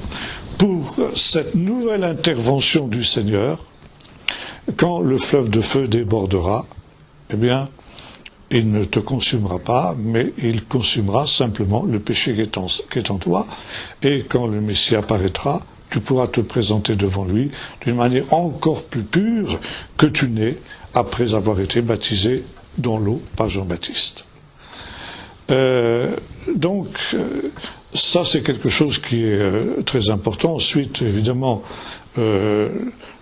pour cette nouvelle intervention du Seigneur. Quand le fleuve de feu débordera, eh bien, il ne te consumera pas, mais il consumera simplement le péché qui est en toi. Et quand le Messie apparaîtra, tu pourras te présenter devant lui d'une manière encore plus pure que tu n'es après avoir été baptisé dans l'eau par Jean-Baptiste. Donc, ça c'est quelque chose qui est très important. Ensuite, évidemment,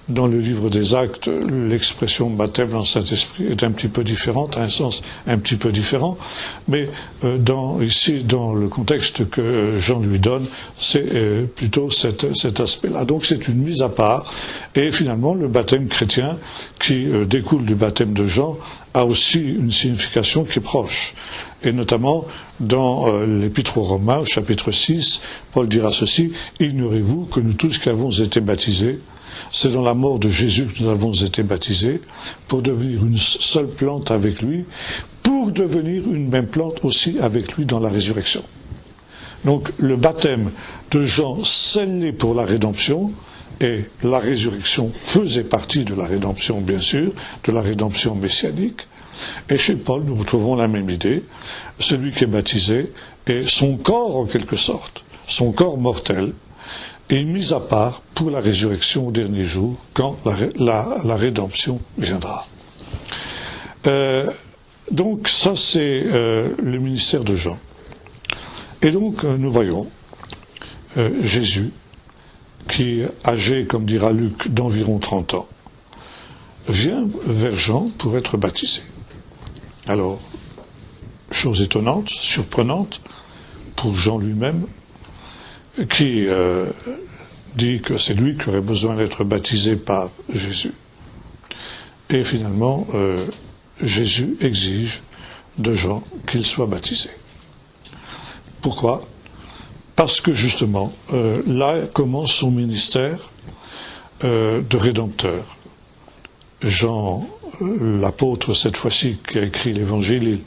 dans le livre des Actes, l'expression baptême dans le Saint-Esprit est un petit peu différente, à un sens un petit peu différent, mais ici, dans le contexte que Jean lui donne, c'est plutôt cet aspect-là. Donc c'est une mise à part, et finalement le baptême chrétien qui découle du baptême de Jean a aussi une signification qui est proche. Et notamment, dans l'Épître aux Romains, au chapitre 6, Paul dira ceci: « Ignorez-vous que nous tous qui avons été baptisés, c'est dans la mort de Jésus que nous avons été baptisés, pour devenir une seule plante avec lui, pour devenir une même plante aussi avec lui dans la résurrection. » Donc le baptême de Jean scellé pour la rédemption, et la résurrection faisait partie de la rédemption, bien sûr, de la rédemption messianique. Et chez Paul, nous retrouvons la même idée. Celui qui est baptisé est son corps, en quelque sorte, son corps mortel, est mis à part pour la résurrection au dernier jour, quand la rédemption viendra. Donc ça, c'est le ministère de Jean. Et donc, nous voyons Jésus, qui, âgé, comme dira Luc, d'environ 30 ans, vient vers Jean pour être baptisé. Alors, chose étonnante, surprenante, pour Jean lui-même, qui dit que c'est lui qui aurait besoin d'être baptisé par Jésus. Et finalement, Jésus exige de Jean qu'il soit baptisé. Pourquoi ? Parce que justement, là commence son ministère de rédempteur. Jean, l'apôtre cette fois-ci, qui a écrit l'évangile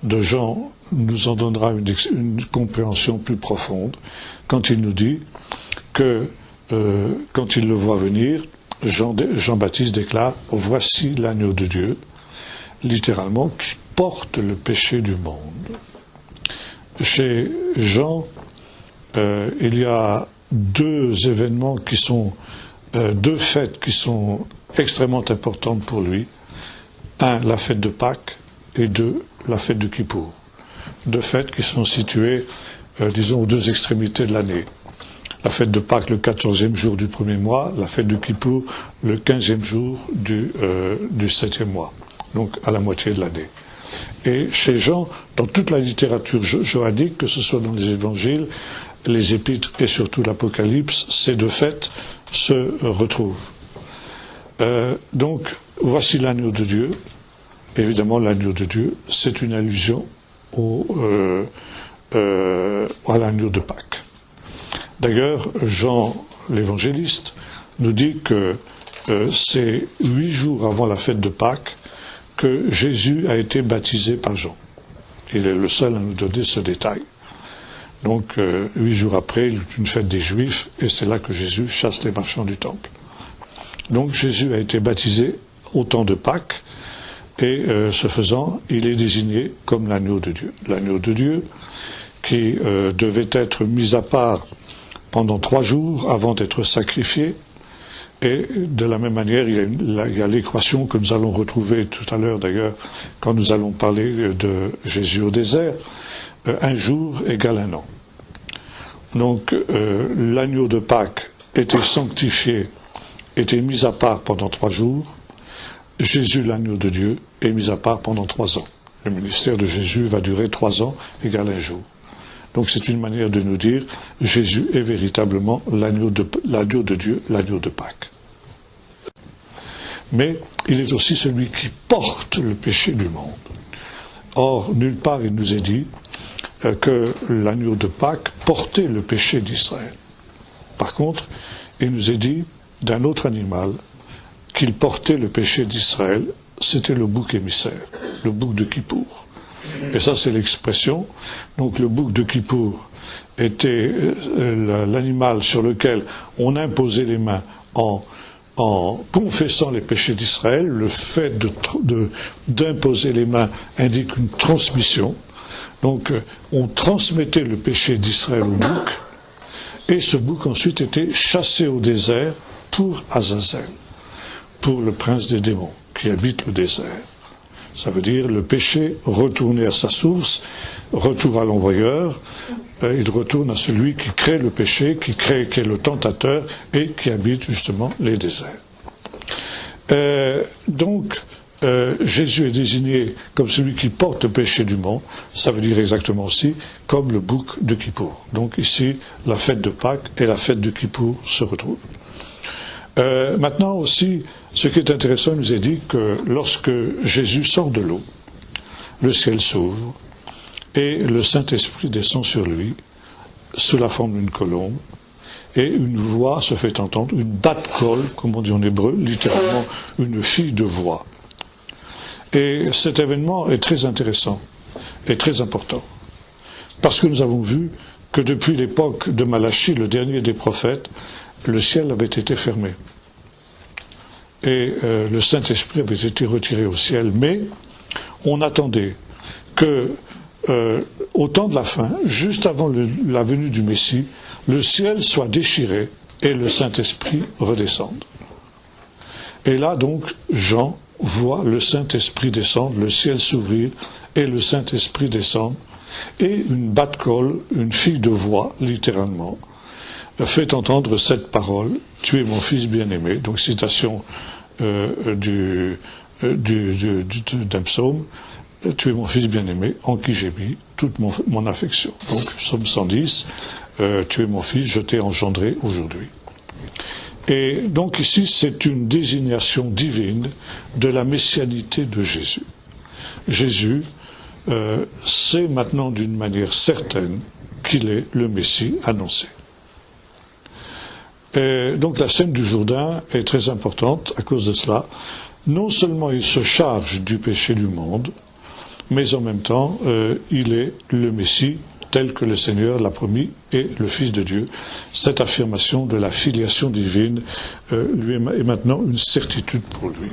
de Jean, nous en donnera une compréhension plus profonde quand il nous dit que quand il le voit venir, Jean-Baptiste déclare « Voici l'agneau de Dieu », littéralement, qui porte le péché du monde. Chez Jean, il y a deux événements qui sont, deux fêtes qui sont extrêmement importantes pour lui. Un, la fête de Pâques, et deux, la fête de Kippour. Deux fêtes qui sont situées, disons, aux deux extrémités de l'année. La fête de Pâques le 14e jour du premier mois, la fête de Kippour le 15e jour du 7e mois, donc à la moitié de l'année. Et chez Jean, dans toute la littérature joannique, que ce soit dans les évangiles, les épîtres et surtout l'Apocalypse, ces deux fêtes se retrouvent. Donc, voici l'agneau de Dieu. Évidemment, l'agneau de Dieu, c'est une allusion à l'agneau de Pâques. D'ailleurs, Jean l'évangéliste nous dit que c'est 8 jours avant la fête de Pâques que Jésus a été baptisé par Jean. Il est le seul à nous donner ce détail. Donc, 8 jours après, il y a une fête des Juifs, et c'est là que Jésus chasse les marchands du temple. Donc, Jésus a été baptisé au temps de Pâques, et ce faisant, il est désigné comme l'agneau de Dieu. L'agneau de Dieu qui devait être mis à part pendant 3 jours avant d'être sacrifié. Et de la même manière, il y a l'équation que nous allons retrouver tout à l'heure d'ailleurs, quand nous allons parler de Jésus au désert, 1 jour égale 1 an. Donc l'agneau de Pâques était sanctifié, était mis à part pendant 3 jours. Jésus, l'agneau de Dieu, est mis à part pendant 3 ans. Le ministère de Jésus va durer 3 ans égale 1 jour. Donc c'est une manière de nous dire, Jésus est véritablement l'agneau de Dieu, l'agneau de Pâques. Mais il est aussi celui qui porte le péché du monde. Or, nulle part il nous est dit que l'agneau de Pâques portait le péché d'Israël. Par contre, il nous est dit d'un autre animal qu'il portait le péché d'Israël, c'était le bouc émissaire, le bouc de Kippour. Et ça, c'est l'expression. Donc le bouc de Kippour était l'animal sur lequel on imposait les mains en confessant les péchés d'Israël. Le fait d'imposer les mains indique une transmission. Donc on transmettait le péché d'Israël au bouc, et ce bouc ensuite était chassé au désert pour Azazel, pour le prince des démons qui habite le désert. Ça veut dire le péché retourné à sa source, retour à l'envoyeur, il retourne à celui qui crée le péché, qui est le tentateur et qui habite justement les déserts. Donc, Jésus est désigné comme celui qui porte le péché du monde, ça veut dire exactement aussi comme le bouc de Kippour. Donc ici, la fête de Pâques et la fête de Kippour se retrouvent. Maintenant aussi, ce qui est intéressant, il nous est dit que lorsque Jésus sort de l'eau, le ciel s'ouvre et le Saint-Esprit descend sur lui sous la forme d'une colombe, et une voix se fait entendre, une bat kol, comme on dit en hébreu, littéralement une fille de voix. Et cet événement est très intéressant et très important, parce que nous avons vu que depuis l'époque de Malachie, le dernier des prophètes, le ciel avait été fermé. Et le Saint-Esprit avait été retiré au ciel, mais on attendait que, au temps de la fin, juste avant la venue du Messie, le ciel soit déchiré et le Saint-Esprit redescende. Et là donc, Jean voit le Saint-Esprit descendre, le ciel s'ouvrir et le Saint-Esprit descendre, et une bat kol, une fille de voix, littéralement, fait entendre cette parole, « Tu es mon fils bien-aimé », donc citation d'un psaume, « Tu es mon fils bien-aimé, en qui j'ai mis toute mon affection ». Donc, psaume 110, « Tu es mon fils, je t'ai engendré aujourd'hui ». Et donc ici, c'est une désignation divine de la messianité de Jésus. Jésus sait maintenant d'une manière certaine qu'il est le Messie annoncé. Et donc la scène du Jourdain est très importante à cause de cela. Non seulement il se charge du péché du monde, mais en même temps il est le Messie tel que le Seigneur l'a promis et le Fils de Dieu. Cette affirmation de la filiation divine lui est maintenant une certitude pour lui.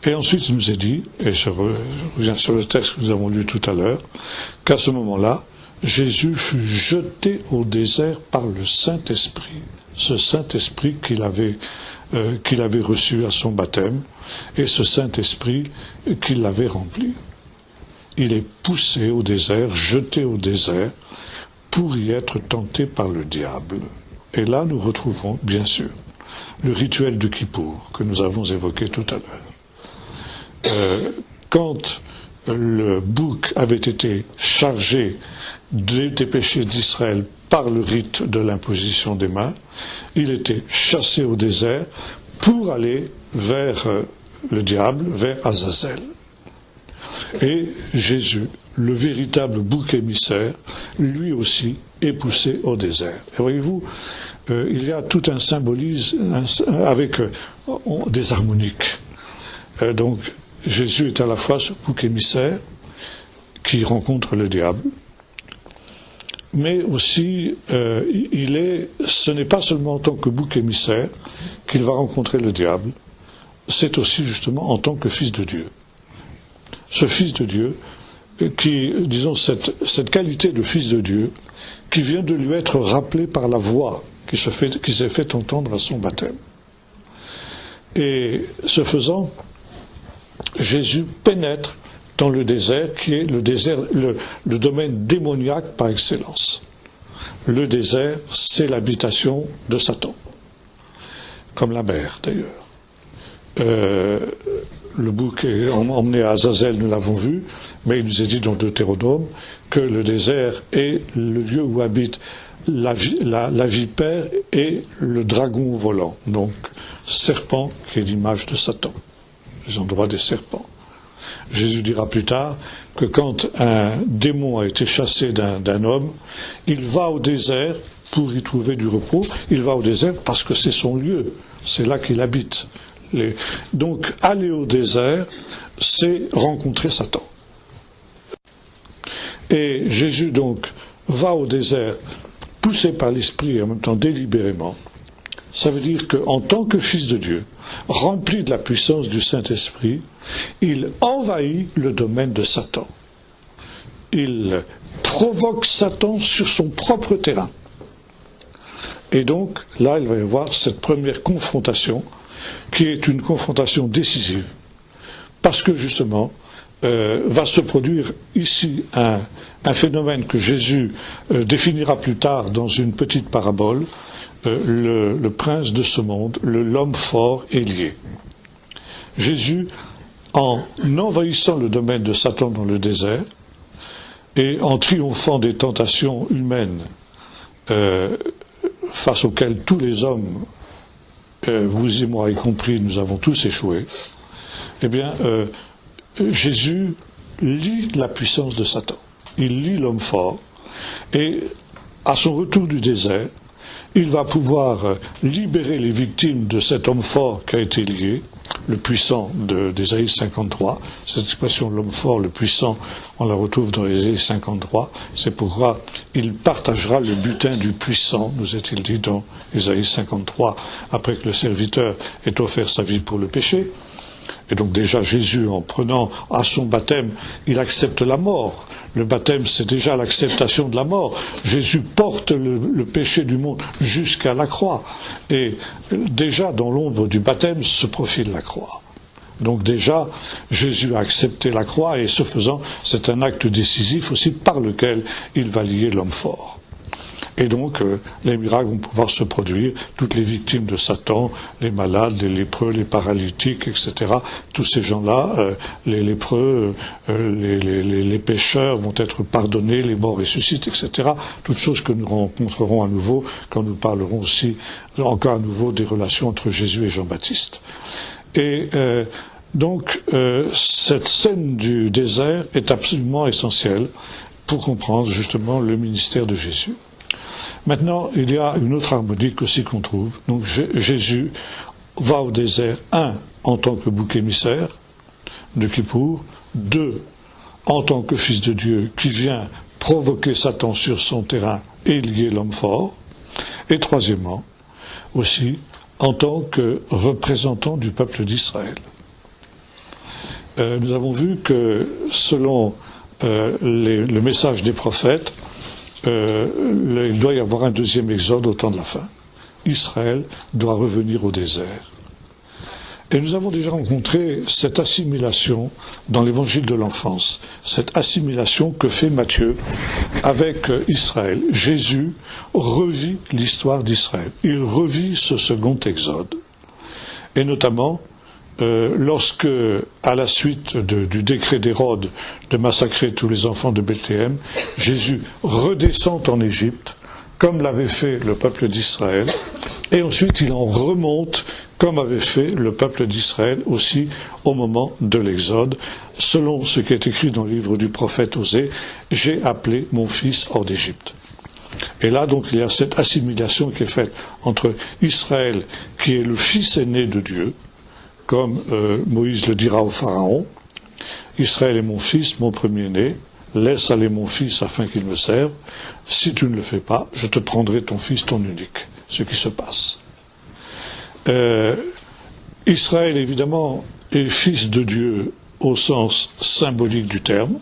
Et ensuite il nous est dit, et je reviens sur le texte que nous avons lu tout à l'heure, qu'à ce moment-là, Jésus fut jeté au désert par le Saint-Esprit, ce Saint-Esprit qu'il avait reçu à son baptême, et ce Saint-Esprit qui l'avait rempli. Il est poussé au désert, jeté au désert, pour y être tenté par le diable. Et là, nous retrouvons, bien sûr, le rituel de Kippour, que nous avons évoqué tout à l'heure. Quand le bouc avait été chargé des péchés d'Israël par le rite de l'imposition des mains, il était chassé au désert pour aller vers le diable, vers Azazel. Et Jésus, le véritable bouc émissaire, lui aussi est poussé au désert. Et voyez-vous, il y a tout un symbolisme avec des harmoniques. Donc Jésus est à la fois ce bouc émissaire qui rencontre le diable, mais aussi ce n'est pas seulement en tant que bouc émissaire qu'il va rencontrer le diable, c'est aussi justement en tant que fils de Dieu. Ce fils de Dieu, qui, disons, cette qualité de fils de Dieu, qui vient de lui être rappelée par la voix qui s'est fait entendre à son baptême. Et ce faisant, Jésus pénètre dans le désert, qui est le désert, le domaine démoniaque par excellence. Le désert, c'est l'habitation de Satan, comme la mer d'ailleurs. Le bouc est emmené à Azazel, nous l'avons vu, mais il nous est dit dans Deutéronome que le désert est le lieu où habite la vipère et le dragon volant, donc serpent qui est l'image de Satan, les endroits des serpents. Jésus dira plus tard que quand un démon a été chassé d'un homme, il va au désert pour y trouver du repos. Il va au désert parce que c'est son lieu, c'est là qu'il habite. Donc aller au désert, c'est rencontrer Satan. Et Jésus donc va au désert, poussé par l'Esprit et en même temps délibérément. Ça veut dire qu'en tant que Fils de Dieu, rempli de la puissance du Saint-Esprit, il envahit le domaine de Satan. Il provoque Satan sur son propre terrain. Et donc, là, il va y avoir cette première confrontation, qui est une confrontation décisive, parce que justement, va se produire ici un phénomène que Jésus définira plus tard dans une petite parabole, le prince de ce monde, l'homme fort est lié. Jésus, en envahissant le domaine de Satan dans le désert, et en triomphant des tentations humaines face auxquelles tous les hommes, vous et moi y compris, nous avons tous échoué, eh bien, Jésus lie la puissance de Satan. Il lie l'homme fort, et à son retour du désert, il va pouvoir libérer les victimes de cet homme fort qui a été lié, le puissant d'Ésaïe 53. Cette expression, l'homme fort, le puissant, on la retrouve dans Ésaïe 53. C'est pourquoi il partagera le butin du puissant, nous est-il dit dans Ésaïe 53, après que le serviteur ait offert sa vie pour le péché. Et donc déjà Jésus, en prenant à son baptême, il accepte la mort. Le baptême, c'est déjà l'acceptation de la mort. Jésus porte le péché du monde jusqu'à la croix. Et déjà, dans l'ombre du baptême, se profile la croix. Donc déjà, Jésus a accepté la croix, et ce faisant, c'est un acte décisif aussi par lequel il va lier l'homme fort. Et donc, les miracles vont pouvoir se produire, toutes les victimes de Satan, les malades, les lépreux, les paralytiques, etc. Tous ces gens-là, les lépreux, les pécheurs vont être pardonnés, les morts ressuscitent, etc. Toutes choses que nous rencontrerons à nouveau quand nous parlerons aussi, encore à nouveau, des relations entre Jésus et Jean-Baptiste. Et donc, cette scène du désert est absolument essentielle pour comprendre justement le ministère de Jésus. Maintenant, il y a une autre harmonique aussi qu'on trouve. Donc Jésus va au désert, 1, en tant que bouc émissaire de Kippour, 2, en tant que Fils de Dieu qui vient provoquer Satan sur son terrain et lier l'homme fort, et troisièmement, aussi, en tant que représentant du peuple d'Israël. Nous avons vu que selon le message des prophètes, il doit y avoir un deuxième exode au temps de la fin. Israël doit revenir au désert. Et nous avons déjà rencontré cette assimilation dans l'évangile de l'enfance, cette assimilation que fait Matthieu avec Israël. Jésus revit l'histoire d'Israël. Il revit ce second exode. Et notamment, lorsque, à la suite du décret d'Hérode de massacrer tous les enfants de Bethléem, Jésus redescend en Égypte, comme l'avait fait le peuple d'Israël, et ensuite il en remonte, comme avait fait le peuple d'Israël aussi au moment de l'Exode, selon ce qui est écrit dans le livre du prophète Osée, « J'ai appelé mon fils hors d'Égypte ». Et là, donc, il y a cette assimilation qui est faite entre Israël, qui est le fils aîné de Dieu, comme Moïse le dira au Pharaon, « Israël est mon fils, mon premier-né, laisse aller mon fils afin qu'il me serve. Si tu ne le fais pas, je te prendrai ton fils, ton unique. » Ce qui se passe. Israël, évidemment, est fils de Dieu au sens symbolique du terme.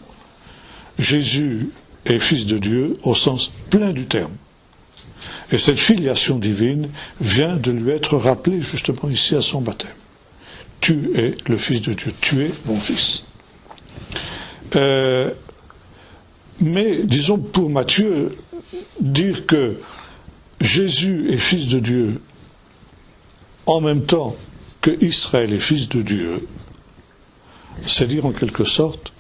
Jésus est fils de Dieu au sens plein du terme. Et cette filiation divine vient de lui être rappelée justement ici à son baptême. Tu es le Fils de Dieu, tu es mon Fils. Mais, disons, pour Matthieu, dire que Jésus est Fils de Dieu en même temps que Israël est Fils de Dieu, c'est dire en quelque sorte,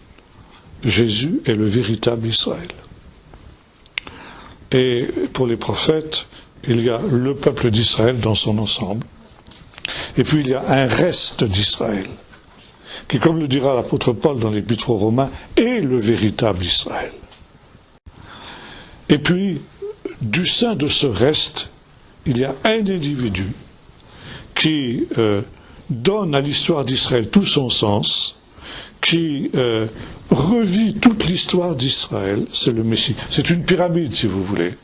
Jésus est le véritable Israël. Et pour les prophètes, il y a le peuple d'Israël dans son ensemble, et puis il y a un reste d'Israël, qui, comme le dira l'apôtre Paul dans l'Épître aux Romains, est le véritable Israël. Et puis, du sein de ce reste, il y a un individu qui donne à l'histoire d'Israël tout son sens, qui revit toute l'histoire d'Israël, c'est le Messie. C'est une pyramide, si vous voulez.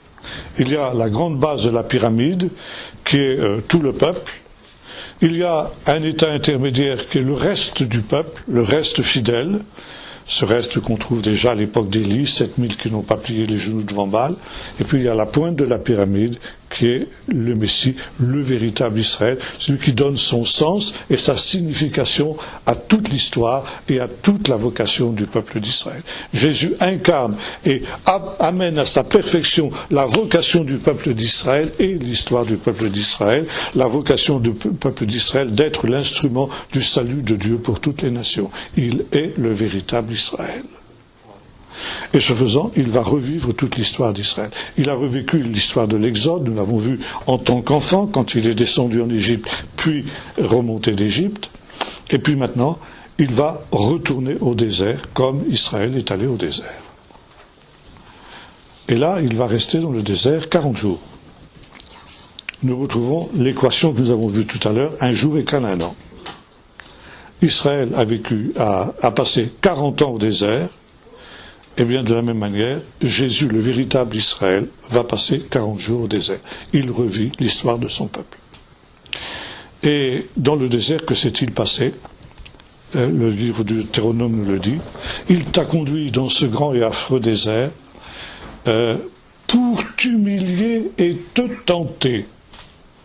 Il y a la grande base de la pyramide, qui est tout le peuple. Il y a un état intermédiaire qui est le reste du peuple, le reste fidèle, ce reste qu'on trouve déjà à l'époque d'Élie, 7000 qui n'ont pas plié les genoux devant Baal. Et puis il y a la pointe de la pyramide qui est le Messie, le véritable Israël, celui qui donne son sens et sa signification à toute l'histoire et à toute la vocation du peuple d'Israël. Jésus incarne et amène à sa perfection la vocation du peuple d'Israël et l'histoire du peuple d'Israël, la vocation du peuple d'Israël d'être l'instrument du salut de Dieu pour toutes les nations. Il est le véritable Israël. Et ce faisant, il va revivre toute l'histoire d'Israël. Il a revécu l'histoire de l'Exode, nous l'avons vu en tant qu'enfant, quand il est descendu en Égypte, puis remonté d'Égypte. Et puis maintenant, il va retourner au désert, comme Israël est allé au désert. Et là, il va rester dans le désert 40 jours. Nous retrouvons l'équation que nous avons vue tout à l'heure, un jour égale un an. Israël a passé 40 ans au désert. Et bien de la même manière, Jésus, le véritable Israël, va passer 40 jours au désert. Il revit l'histoire de son peuple. Et dans le désert, que s'est-il passé? Le livre du Deutéronome nous le dit. Il t'a conduit dans ce grand et affreux désert pour t'humilier et te tenter,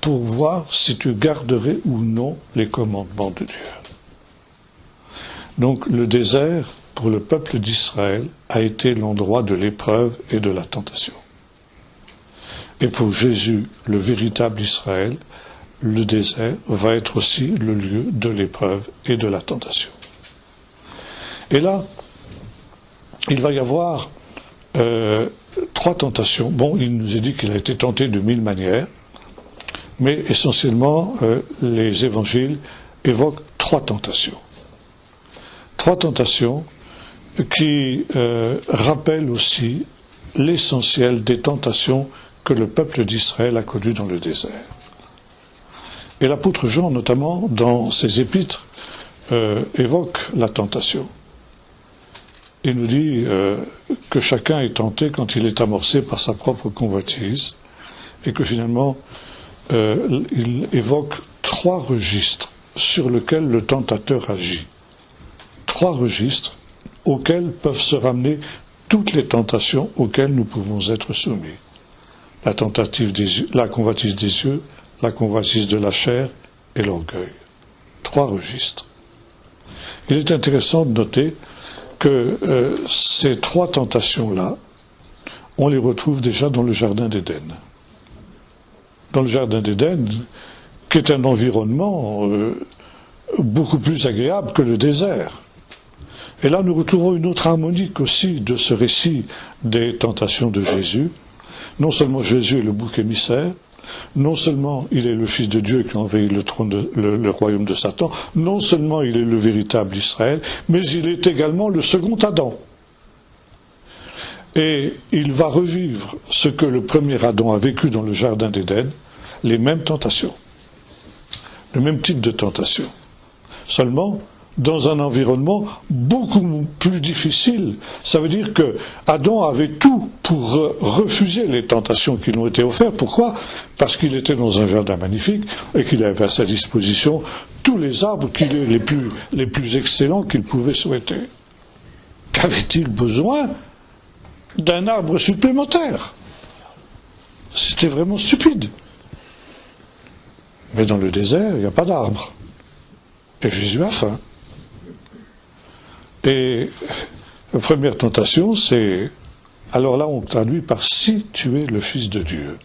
pour voir si tu garderais ou non les commandements de Dieu. Donc le désert, pour le peuple d'Israël, a été l'endroit de l'épreuve et de la tentation. Et pour Jésus, le véritable Israël, le désert va être aussi le lieu de l'épreuve et de la tentation. Et là, il va y avoir 3 tentations. Bon, il nous est dit qu'il a été tenté de 1000 manières, mais essentiellement, les évangiles évoquent 3 tentations. 3 tentations qui rappelle aussi l'essentiel des tentations que le peuple d'Israël a connues dans le désert. Et l'apôtre Jean, notamment, dans ses épîtres, évoque la tentation. Il nous dit que chacun est tenté quand il est amorcé par sa propre convoitise, et que finalement, il évoque 3 registres sur lesquels le tentateur agit. 3 registres auxquels peuvent se ramener toutes les tentations auxquelles nous pouvons être soumis. La convoitise des yeux, la convoitise de la chair et l'orgueil. 3 registres. Il est intéressant de noter que ces 3 tentations-là, on les retrouve déjà dans le Jardin d'Éden. Dans le Jardin d'Éden, qui est un environnement beaucoup plus agréable que le désert. Et là, nous retrouvons une autre harmonique aussi de ce récit des tentations de Jésus. Non seulement Jésus est le bouc émissaire, non seulement il est le Fils de Dieu qui a envahi le royaume de Satan, non seulement il est le véritable Israël, mais il est également le second Adam. Et il va revivre ce que le premier Adam a vécu dans le Jardin d'Éden, les mêmes tentations, le même type de tentation. Seulement, dans un environnement beaucoup plus difficile. Ça veut dire que Adam avait tout pour refuser les tentations qui lui ont été offertes. Pourquoi? Parce qu'il était dans un jardin magnifique et qu'il avait à sa disposition tous les arbres les plus excellents qu'il pouvait souhaiter. Qu'avait-il besoin d'un arbre supplémentaire? C'était vraiment stupide. Mais dans le désert, il n'y a pas d'arbre. Et Jésus a faim. Et la première tentation, c'est... Alors là, on traduit par « si tu es le Fils de Dieu ».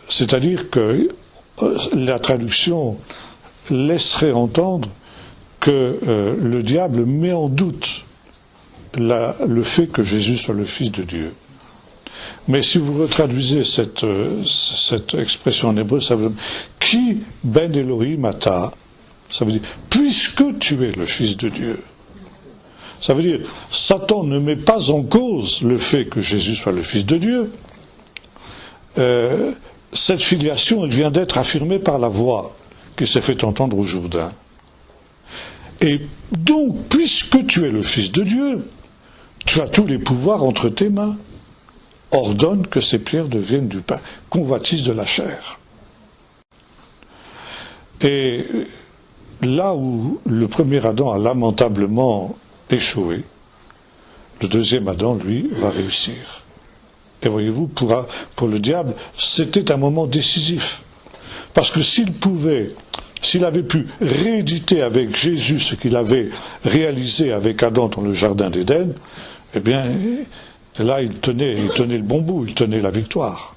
C'est-à-dire que la traduction laisserait entendre que le diable met en doute le fait que Jésus soit le Fils de Dieu. Mais si vous retraduisez cette expression en hébreu, ça veut dire « Qui ben Elohim ata » ça veut dire « puisque tu es le Fils de Dieu ». Ça veut dire, Satan ne met pas en cause le fait que Jésus soit le Fils de Dieu. Cette filiation, elle vient d'être affirmée par la voix qui s'est fait entendre au Jourdain. Et donc, puisque tu es le Fils de Dieu, tu as tous les pouvoirs entre tes mains. Ordonne que ces pierres deviennent du pain. Convoitise de la chair. Et là où le premier Adam a lamentablement échoué, le deuxième Adam, lui, va réussir. Et voyez-vous, pour le diable, c'était un moment décisif. Parce que s'il avait pu rééditer avec Jésus ce qu'il avait réalisé avec Adam dans le jardin d'Éden, eh bien, là, il tenait le bon bout, il tenait la victoire.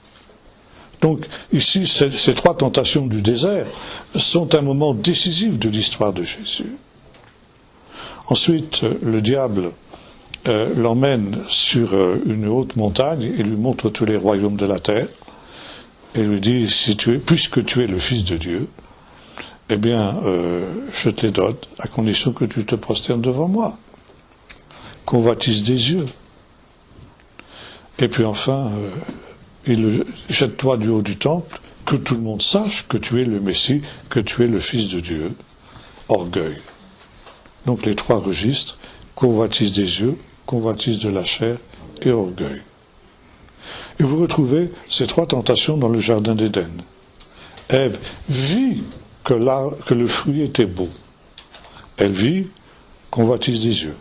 Donc, ici, ces trois tentations du désert sont un moment décisif de l'histoire de Jésus. Ensuite, le diable l'emmène sur une haute montagne et lui montre tous les royaumes de la terre et lui dit, puisque tu es le Fils de Dieu, eh bien, je te les donne, à condition que tu te prosternes devant moi. Convoitise des yeux. Et puis enfin, jette-toi du haut du temple, que tout le monde sache que tu es le Messie, que tu es le Fils de Dieu. Orgueil. Donc les trois registres, convoitise des yeux, convoitise de la chair et orgueil. Et vous retrouvez ces trois tentations dans le jardin d'Éden. Ève vit que le fruit était beau. Elle vit, convoitise des yeux.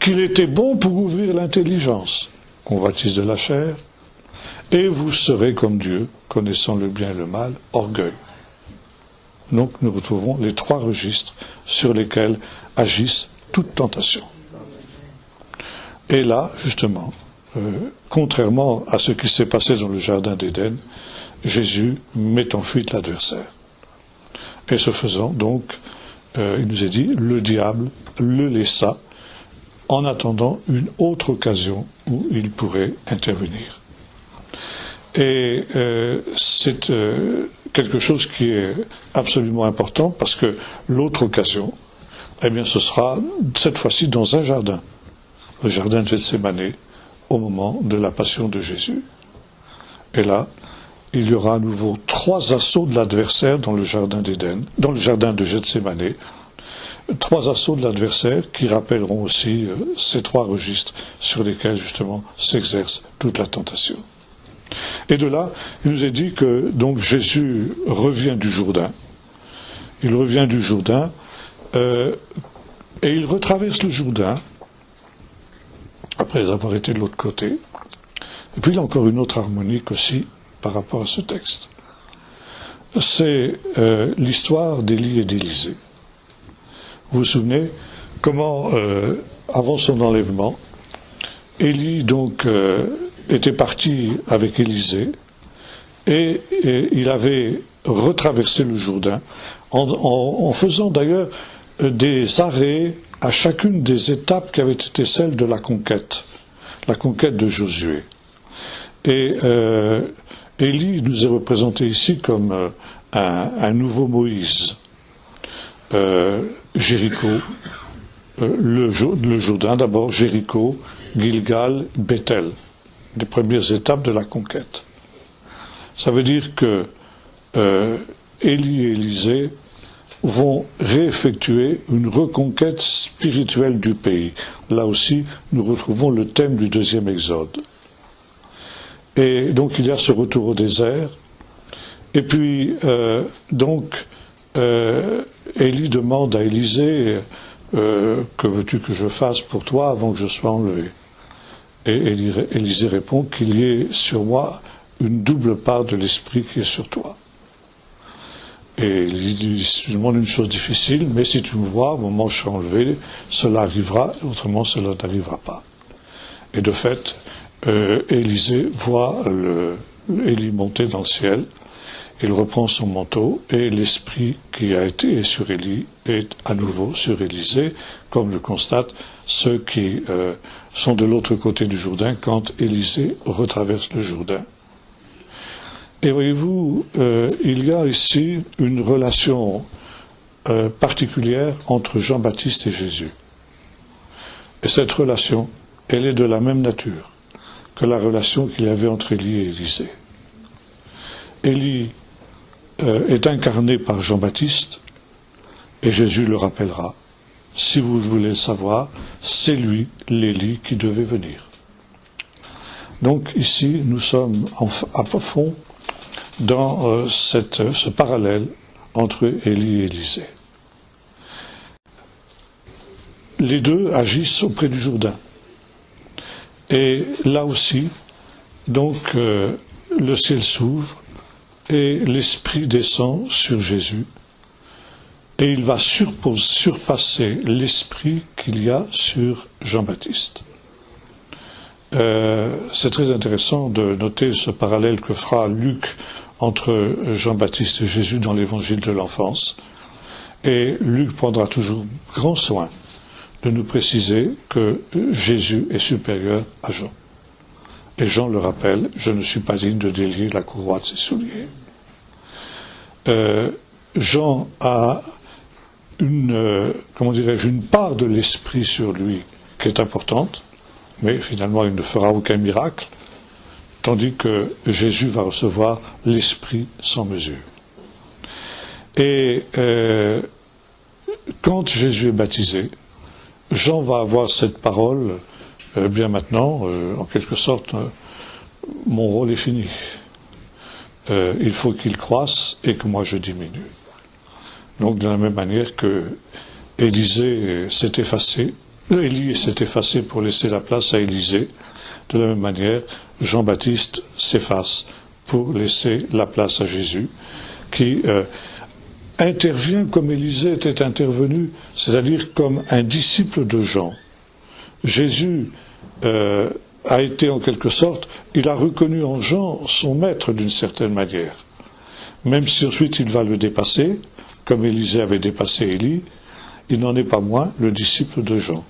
Qu'il était bon pour ouvrir l'intelligence, convoitise de la chair. Et vous serez comme Dieu, connaissant le bien et le mal, orgueil. Donc nous retrouvons les trois registres sur lesquels agissent toute tentation. Et là, justement, contrairement à ce qui s'est passé dans le jardin d'Éden, Jésus met en fuite l'adversaire. Et ce faisant, donc, il nous est dit, le diable le laissa en attendant une autre occasion où il pourrait intervenir. Et c'est quelque chose qui est absolument important parce que l'autre occasion, eh bien, ce sera cette fois-ci dans un jardin, le jardin de Gethsémani, au moment de la passion de Jésus. Et là, il y aura à nouveau 3 assauts de l'adversaire dans le jardin d'Éden, dans le jardin de Gethsémani, 3 assauts de l'adversaire qui rappelleront aussi ces 3 registres sur lesquels justement s'exerce toute la tentation. Et de là, il nous est dit que donc Jésus revient du Jourdain. Il revient du Jourdain et il retraverse le Jourdain après avoir été de l'autre côté. Et puis il y a encore une autre harmonique aussi par rapport à ce texte. C'est l'histoire d'Élie et d'Élisée. Vous vous souvenez comment, avant son enlèvement, Élie donc était parti avec Élisée et il avait retraversé le Jourdain en faisant d'ailleurs des arrêts à chacune des étapes qui avaient été celles de la conquête de Josué. Et Élie nous est représenté ici comme un nouveau Moïse. Jéricho, le Jourdain d'abord, Jéricho, Gilgal, Bethel, les premières étapes de la conquête. Ça veut dire que Élie et Élisée vont réeffectuer une reconquête spirituelle du pays. Là aussi, nous retrouvons le thème du 2e Exode. Et donc il y a ce retour au désert. Et puis, Élie demande à Élisée, que veux-tu que je fasse pour toi avant que je sois enlevé? Et Élisée répond qu'il y ait sur moi une double part de l'esprit qui est sur toi. Et il lui demande une chose difficile, mais si tu me vois, au moment où je serai enlevé, cela arrivera, autrement cela n'arrivera pas. Et de fait, Élisée voit Élie monter dans le ciel, il reprend son manteau, et l'esprit qui a été sur Élie est à nouveau sur Élisée, comme le constatent ceux qui sont de l'autre côté du Jourdain quand Élisée retraverse le Jourdain. Et voyez-vous, il y a ici une relation particulière entre Jean-Baptiste et Jésus. Et cette relation, elle est de la même nature que la relation qu'il y avait entre Élie et Élisée. Élie est incarné par Jean-Baptiste, et Jésus le rappellera. Si vous voulez le savoir, c'est lui, l'Élie, qui devait venir. Donc ici, nous sommes à fond dans ce parallèle entre Élie et Élisée. Les deux agissent auprès du Jourdain. Et là aussi, donc, le ciel s'ouvre et l'Esprit descend sur Jésus. Et il va surpasser l'Esprit qu'il y a sur Jean-Baptiste. C'est très intéressant de noter ce parallèle que fera Luc entre Jean-Baptiste et Jésus dans l'évangile de l'enfance. Et Luc prendra toujours grand soin de nous préciser que Jésus est supérieur à Jean. Et Jean le rappelle, je ne suis pas digne de délier la courroie de ses souliers. Jean a une part de l'esprit sur lui qui est importante, mais finalement il ne fera aucun miracle, tandis que Jésus va recevoir l'esprit sans mesure. Et quand Jésus est baptisé, Jean va avoir cette parole, bien maintenant, en quelque sorte, mon rôle est fini. Il faut qu'il croisse et que moi je diminue. Donc de la même manière que Élie s'est effacé pour laisser la place à Élisée, de la même manière, Jean-Baptiste s'efface pour laisser la place à Jésus, qui intervient comme Élisée était intervenu, c'est-à-dire comme un disciple de Jean. Jésus a été en quelque sorte, il a reconnu en Jean son maître d'une certaine manière. Même si ensuite il va le dépasser, comme Élisée avait dépassé Élie, il n'en est pas moins le disciple de Jean.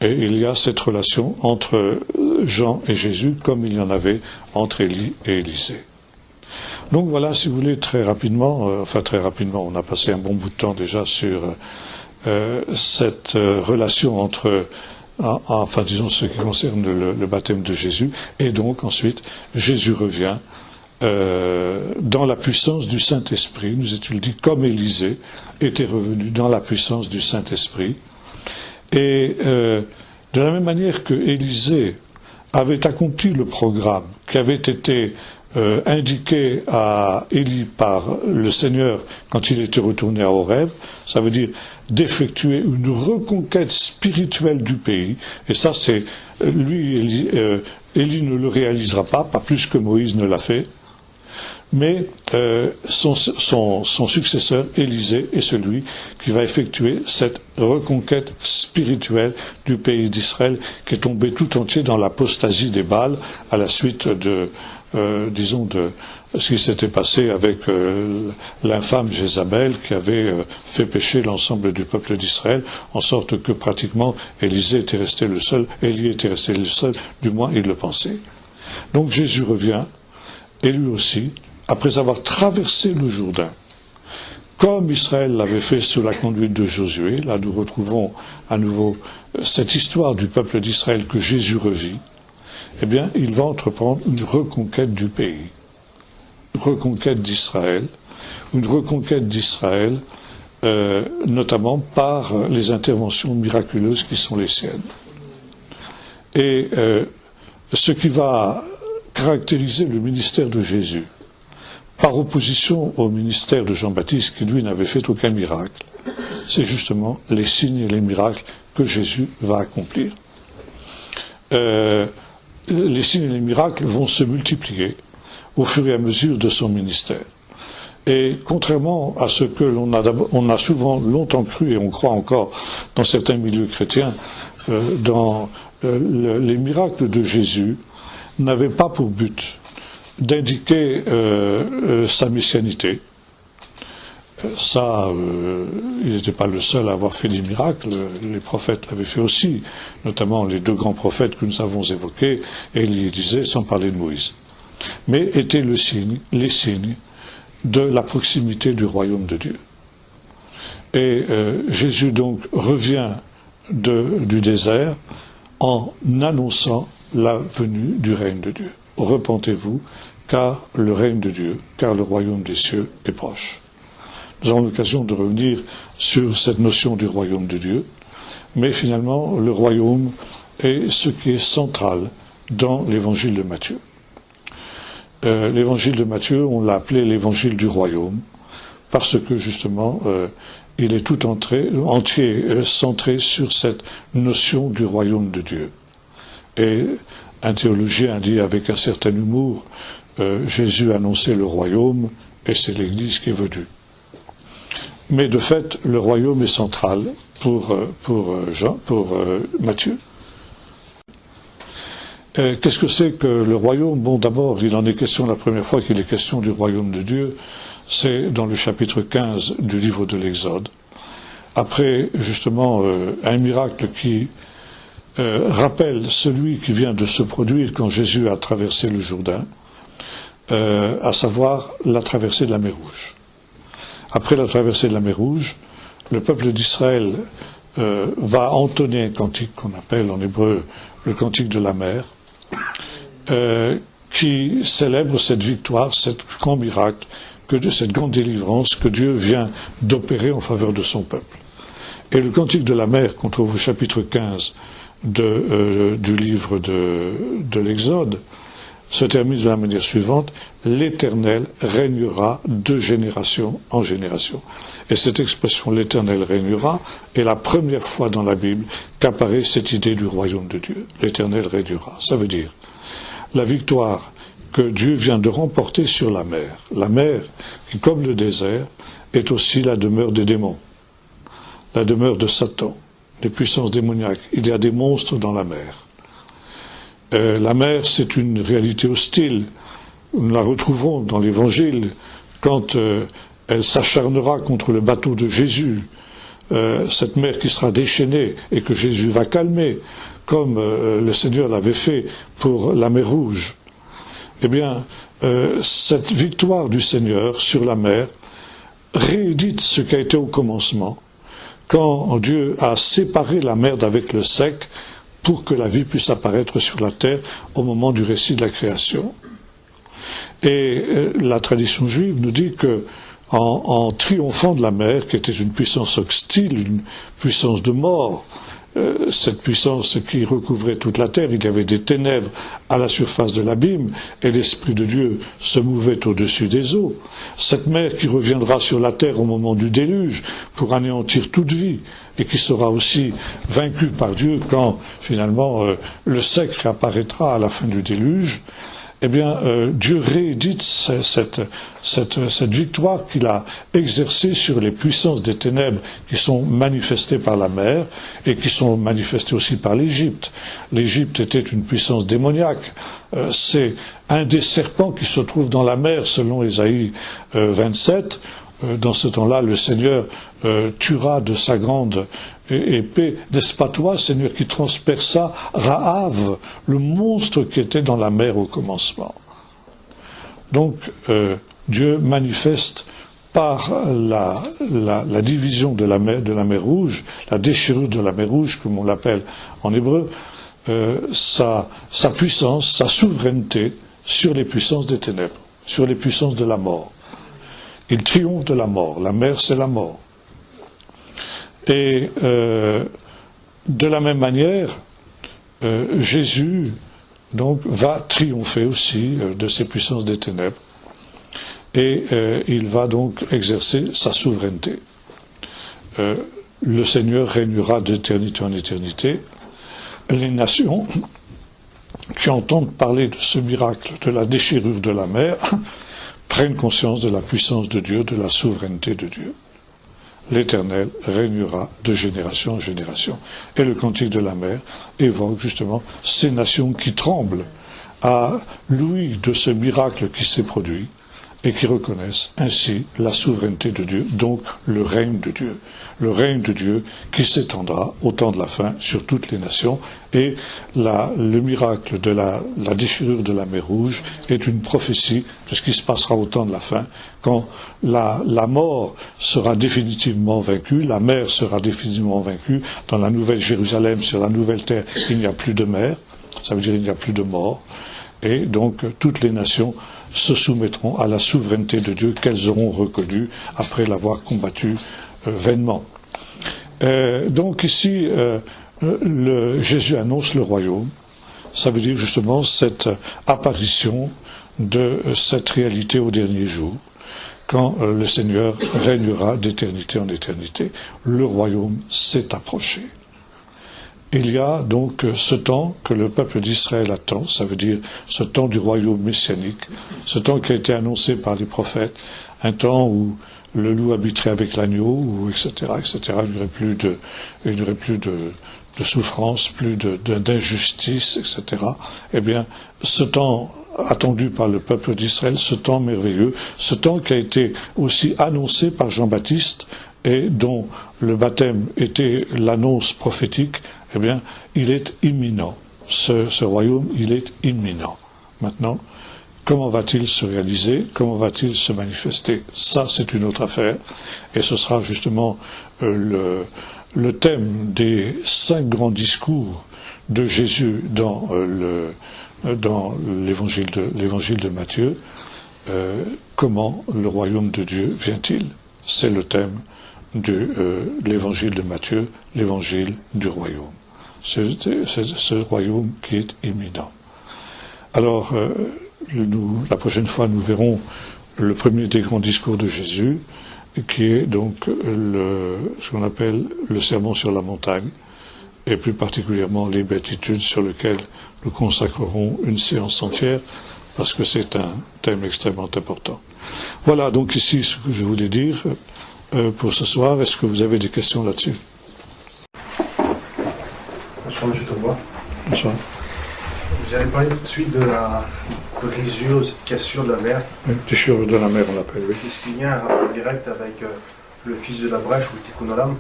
Et il y a cette relation entre Jean et Jésus, comme il y en avait entre Élie et Élisée. Donc voilà, si vous voulez, très rapidement, on a passé un bon bout de temps déjà sur cette relation entre, disons, ce qui concerne le baptême de Jésus, et donc ensuite, Jésus revient dans la puissance du Saint-Esprit, nous est-il dit, comme Élisée était revenu dans la puissance du Saint-Esprit. Et de la même manière que Élisée avait accompli le programme qui avait été indiqué à Élie par le Seigneur quand il était retourné à Horeb, ça veut dire d'effectuer une reconquête spirituelle du pays, et ça c'est, Élie ne le réalisera pas plus que Moïse ne l'a fait, mais son successeur, Élisée, est celui qui va effectuer cette reconquête spirituelle du pays d'Israël, qui est tombé tout entier dans l'apostasie des Baals, à la suite de ce qui s'était passé avec l'infâme Jézabel, qui avait fait pécher l'ensemble du peuple d'Israël, en sorte que pratiquement Élie était resté le seul, du moins il le pensait. Donc Jésus revient, et lui aussi, après avoir traversé le Jourdain, comme Israël l'avait fait sous la conduite de Josué. Là nous retrouvons à nouveau cette histoire du peuple d'Israël que Jésus revit. Eh bien, il va entreprendre une reconquête du pays, une reconquête d'Israël, notamment par les interventions miraculeuses qui sont les siennes. Et ce qui va caractériser le ministère de Jésus, par opposition au ministère de Jean-Baptiste, qui lui n'avait fait aucun miracle, c'est justement les signes et les miracles que Jésus va accomplir. Les signes et les miracles vont se multiplier au fur et à mesure de son ministère. Et contrairement à ce que l'on a souvent longtemps cru, et on croit encore dans certains milieux chrétiens, les miracles de Jésus n'avaient pas pour but d'indiquer sa messianité. Ça, il n'était pas le seul à avoir fait des miracles, les prophètes l'avaient fait aussi, notamment les deux grands prophètes que nous avons évoqués, Élie et Élisée, sans parler de Moïse. Mais étaient les signes de la proximité du royaume de Dieu. Et Jésus donc revient du désert en annonçant la venue du règne de Dieu. Repentez-vous, car le règne de Dieu, car le royaume des cieux est proche. Nous avons l'occasion de revenir sur cette notion du royaume de Dieu, mais finalement, le royaume est ce qui est central dans l'évangile de Matthieu. L'évangile de Matthieu, on l'a appelé l'évangile du royaume, parce que justement, il est tout entier centré sur cette notion du royaume de Dieu. Et un théologien dit avec un certain humour, Jésus annonçait le royaume et c'est l'Église qui est venue. Mais de fait, le royaume est central pour Matthieu. Qu'est-ce que c'est que le royaume? Bon, d'abord, il en est question la première fois qu'il est question du royaume de Dieu, c'est dans le chapitre 15 du livre de l'Exode. Après, justement, un miracle qui rappelle celui qui vient de se produire quand Jésus a traversé le Jourdain, à savoir la traversée de la mer Rouge. Après la traversée de la mer Rouge, le peuple d'Israël va entonner un cantique qu'on appelle en hébreu le cantique de la mer, qui célèbre cette victoire, cet grand miracle, cette grande délivrance que Dieu vient d'opérer en faveur de son peuple. Et le cantique de la mer qu'on trouve au chapitre 15 du livre de l'Exode se termine de la manière suivante: l'Éternel régnera de génération en génération. Et cette expression, l'Éternel régnera, est la première fois dans la Bible qu'apparaît cette idée du royaume de Dieu. L'Éternel régnera. Ça veut dire la victoire que Dieu vient de remporter sur la mer. La mer, qui, comme le désert, est aussi la demeure des démons, la demeure de Satan, des puissances démoniaques. Il y a des monstres dans la mer. La mer, c'est une réalité hostile. Nous la retrouvons dans l'Évangile quand elle s'acharnera contre le bateau de Jésus, cette mer qui sera déchaînée et que Jésus va calmer, comme le Seigneur l'avait fait pour la mer Rouge. Eh bien, cette victoire du Seigneur sur la mer réédite ce qui a été au commencement, quand Dieu a séparé la mer d'avec le sec pour que la vie puisse apparaître sur la terre au moment du récit de la création. Et la tradition juive nous dit que en triomphant de la mer, qui était une puissance hostile, une puissance de mort, cette puissance qui recouvrait toute la terre, il y avait des ténèbres à la surface de l'abîme, et l'Esprit de Dieu se mouvait au-dessus des eaux. Cette mer qui reviendra sur la terre au moment du déluge pour anéantir toute vie, et qui sera aussi vaincue par Dieu quand, finalement, le sec réapparaîtra à la fin du déluge. Eh bien, Dieu réédite cette victoire qu'il a exercée sur les puissances des ténèbres qui sont manifestées par la mer et qui sont manifestées aussi par l'Égypte. L'Égypte était une puissance démoniaque. C'est un des serpents qui se trouve dans la mer, selon Ésaïe 27. Dans ce temps-là, le Seigneur tuera de sa grande épée, n'est-ce pas toi, Seigneur, qui transperça Rahab, le monstre qui était dans la mer au commencement. Donc, Dieu manifeste par la division de la mer Rouge, la déchirure de la mer Rouge, comme on l'appelle en hébreu, sa puissance, sa souveraineté sur les puissances des ténèbres, sur les puissances de la mort. Il triomphe de la mort. La mer, c'est la mort. Et de la même manière, Jésus donc va triompher aussi de ces puissances des ténèbres, et il va donc exercer sa souveraineté. Le Seigneur régnera d'éternité en éternité. Les nations qui entendent parler de ce miracle, de la déchirure de la mer, prennent conscience de la puissance de Dieu, de la souveraineté de Dieu. L'Éternel régnera de génération en génération. Et le cantique de la mer évoque justement ces nations qui tremblent à l'ouïe de ce miracle qui s'est produit, et qui reconnaissent ainsi la souveraineté de Dieu, donc le règne de Dieu. Le règne de Dieu qui s'étendra au temps de la fin sur toutes les nations, et le miracle de la déchirure de la mer Rouge est une prophétie de ce qui se passera au temps de la fin, quand la mort sera définitivement vaincue, la mer sera définitivement vaincue, dans la nouvelle Jérusalem, sur la nouvelle terre, il n'y a plus de mer, ça veut dire il n'y a plus de mort, et donc toutes les nations se soumettront à la souveraineté de Dieu qu'elles auront reconnue après l'avoir combattue vainement. Donc ici, Jésus annonce le royaume, ça veut dire justement cette apparition de cette réalité au dernier jour, quand le Seigneur régnera d'éternité en éternité. Le royaume s'est approché. Il y a donc ce temps que le peuple d'Israël attend, ça veut dire ce temps du royaume messianique, ce temps qui a été annoncé par les prophètes, un temps où le loup habiterait avec l'agneau, etc., etc. Il n'y aurait plus de souffrance, plus d'injustice, etc. Eh bien, ce temps attendu par le peuple d'Israël, ce temps merveilleux, ce temps qui a été aussi annoncé par Jean-Baptiste et dont le baptême était l'annonce prophétique, eh bien, il est imminent. Ce royaume, il est imminent. Maintenant, comment va-t-il se réaliser? Comment va-t-il se manifester? Ça, c'est une autre affaire. Et ce sera justement le thème des 5 grands discours de Jésus dans l'évangile de Matthieu. Comment le royaume de Dieu vient-il? C'est le thème de l'évangile de Matthieu, l'évangile du royaume. C'est ce royaume qui est imminent. Alors, la prochaine fois, nous verrons le premier des grands discours de Jésus, qui est donc ce qu'on appelle le sermon sur la montagne, et plus particulièrement les béatitudes sur lesquelles nous consacrerons une séance entière, parce que c'est un thème extrêmement important. Voilà donc ici ce que je voulais dire pour ce soir. Est-ce que vous avez des questions là-dessus? Bonsoir, M. Tombois. Bonsoir. Vous avez parlé tout de suite de la brisure, cette cassure de la mer. Oui, déchirure de la mer, on l'appelle, oui. Est-ce qu'il y a un rapport direct avec le fils de la brèche ou le Tikkun Olam?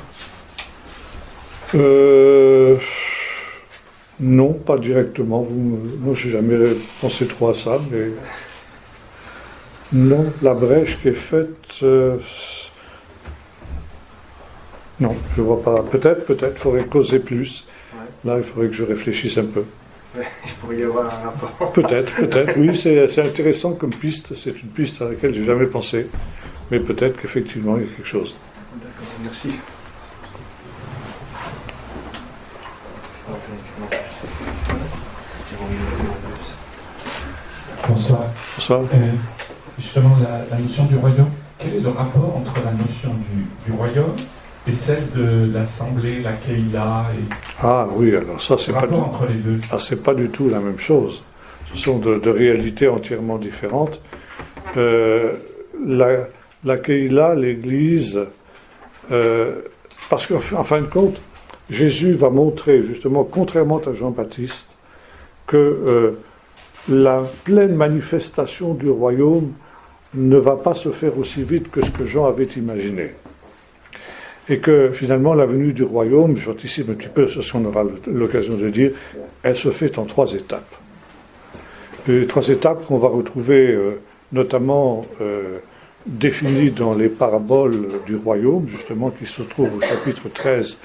Non, pas directement. Moi, je n'ai jamais pensé trop à ça, mais non, la brèche qui est faite, non, je ne vois pas. Peut-être, il faudrait causer plus. Ouais. Là, il faudrait que je réfléchisse un peu. Ouais, il pourrait y avoir un rapport. Peut-être, oui, c'est intéressant comme piste. C'est une piste à laquelle j'ai jamais pensé, mais peut-être qu'effectivement il y a quelque chose. D'accord, merci. Bonsoir. Bonsoir. Justement, la notion du royaume, quel est le rapport entre la notion du royaume et celle de l'assemblée, la Keïla Ah oui, alors ça c'est pas entre les deux. Ah, c'est pas du tout la même chose. Ce sont de réalités entièrement différentes. La Keïla, l'Église, parce qu'en fin de compte, Jésus va montrer justement, contrairement à Jean-Baptiste, que la pleine manifestation du royaume ne va pas se faire aussi vite que ce que Jean avait imaginé. Et que finalement la venue du royaume, j'anticipe un petit peu ce qu'on aura l'occasion de dire, elle se fait en 3 étapes. Les 3 étapes qu'on va retrouver notamment définies dans les paraboles du royaume, justement, qui se trouvent au chapitre 13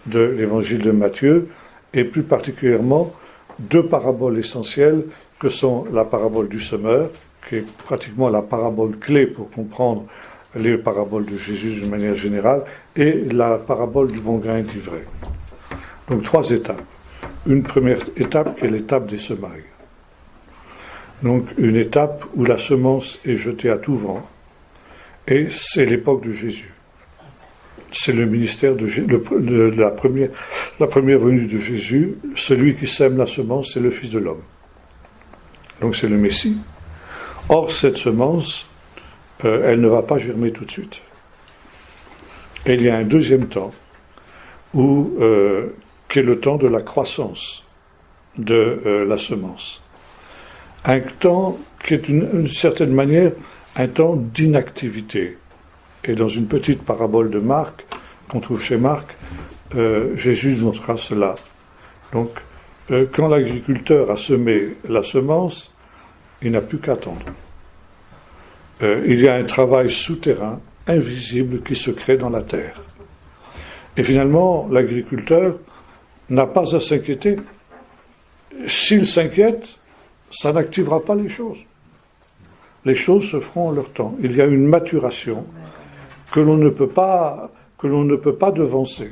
de l'évangile de Matthieu, et plus particulièrement 2 paraboles essentielles que sont la parabole du semeur, qui est pratiquement la parabole clé pour comprendre les paraboles de Jésus d'une manière générale, et la parabole du bon grain et d'ivraie. Donc 3 étapes. Une première étape qui est l'étape des semailles. Donc une étape où la semence est jetée à tout vent, et c'est l'époque de Jésus. C'est le ministère de la première venue de Jésus. Celui qui sème la semence, c'est le Fils de l'homme. Donc c'est le Messie. Or, cette semence, elle ne va pas germer tout de suite. Et il y a un deuxième temps, qui est le temps de la croissance de la semence. Un temps qui est d'une certaine manière un temps d'inactivité. Et dans une petite parabole de Marc, qu'on trouve chez Marc, Jésus montrera cela. Donc, quand l'agriculteur a semé la semence, il n'a plus qu'à attendre. Il y a un travail souterrain, invisible, qui se crée dans la terre. Et finalement, l'agriculteur n'a pas à s'inquiéter. S'il s'inquiète, ça n'activera pas les choses. Les choses se feront en leur temps. Il y a une maturation que l'on ne peut pas devancer.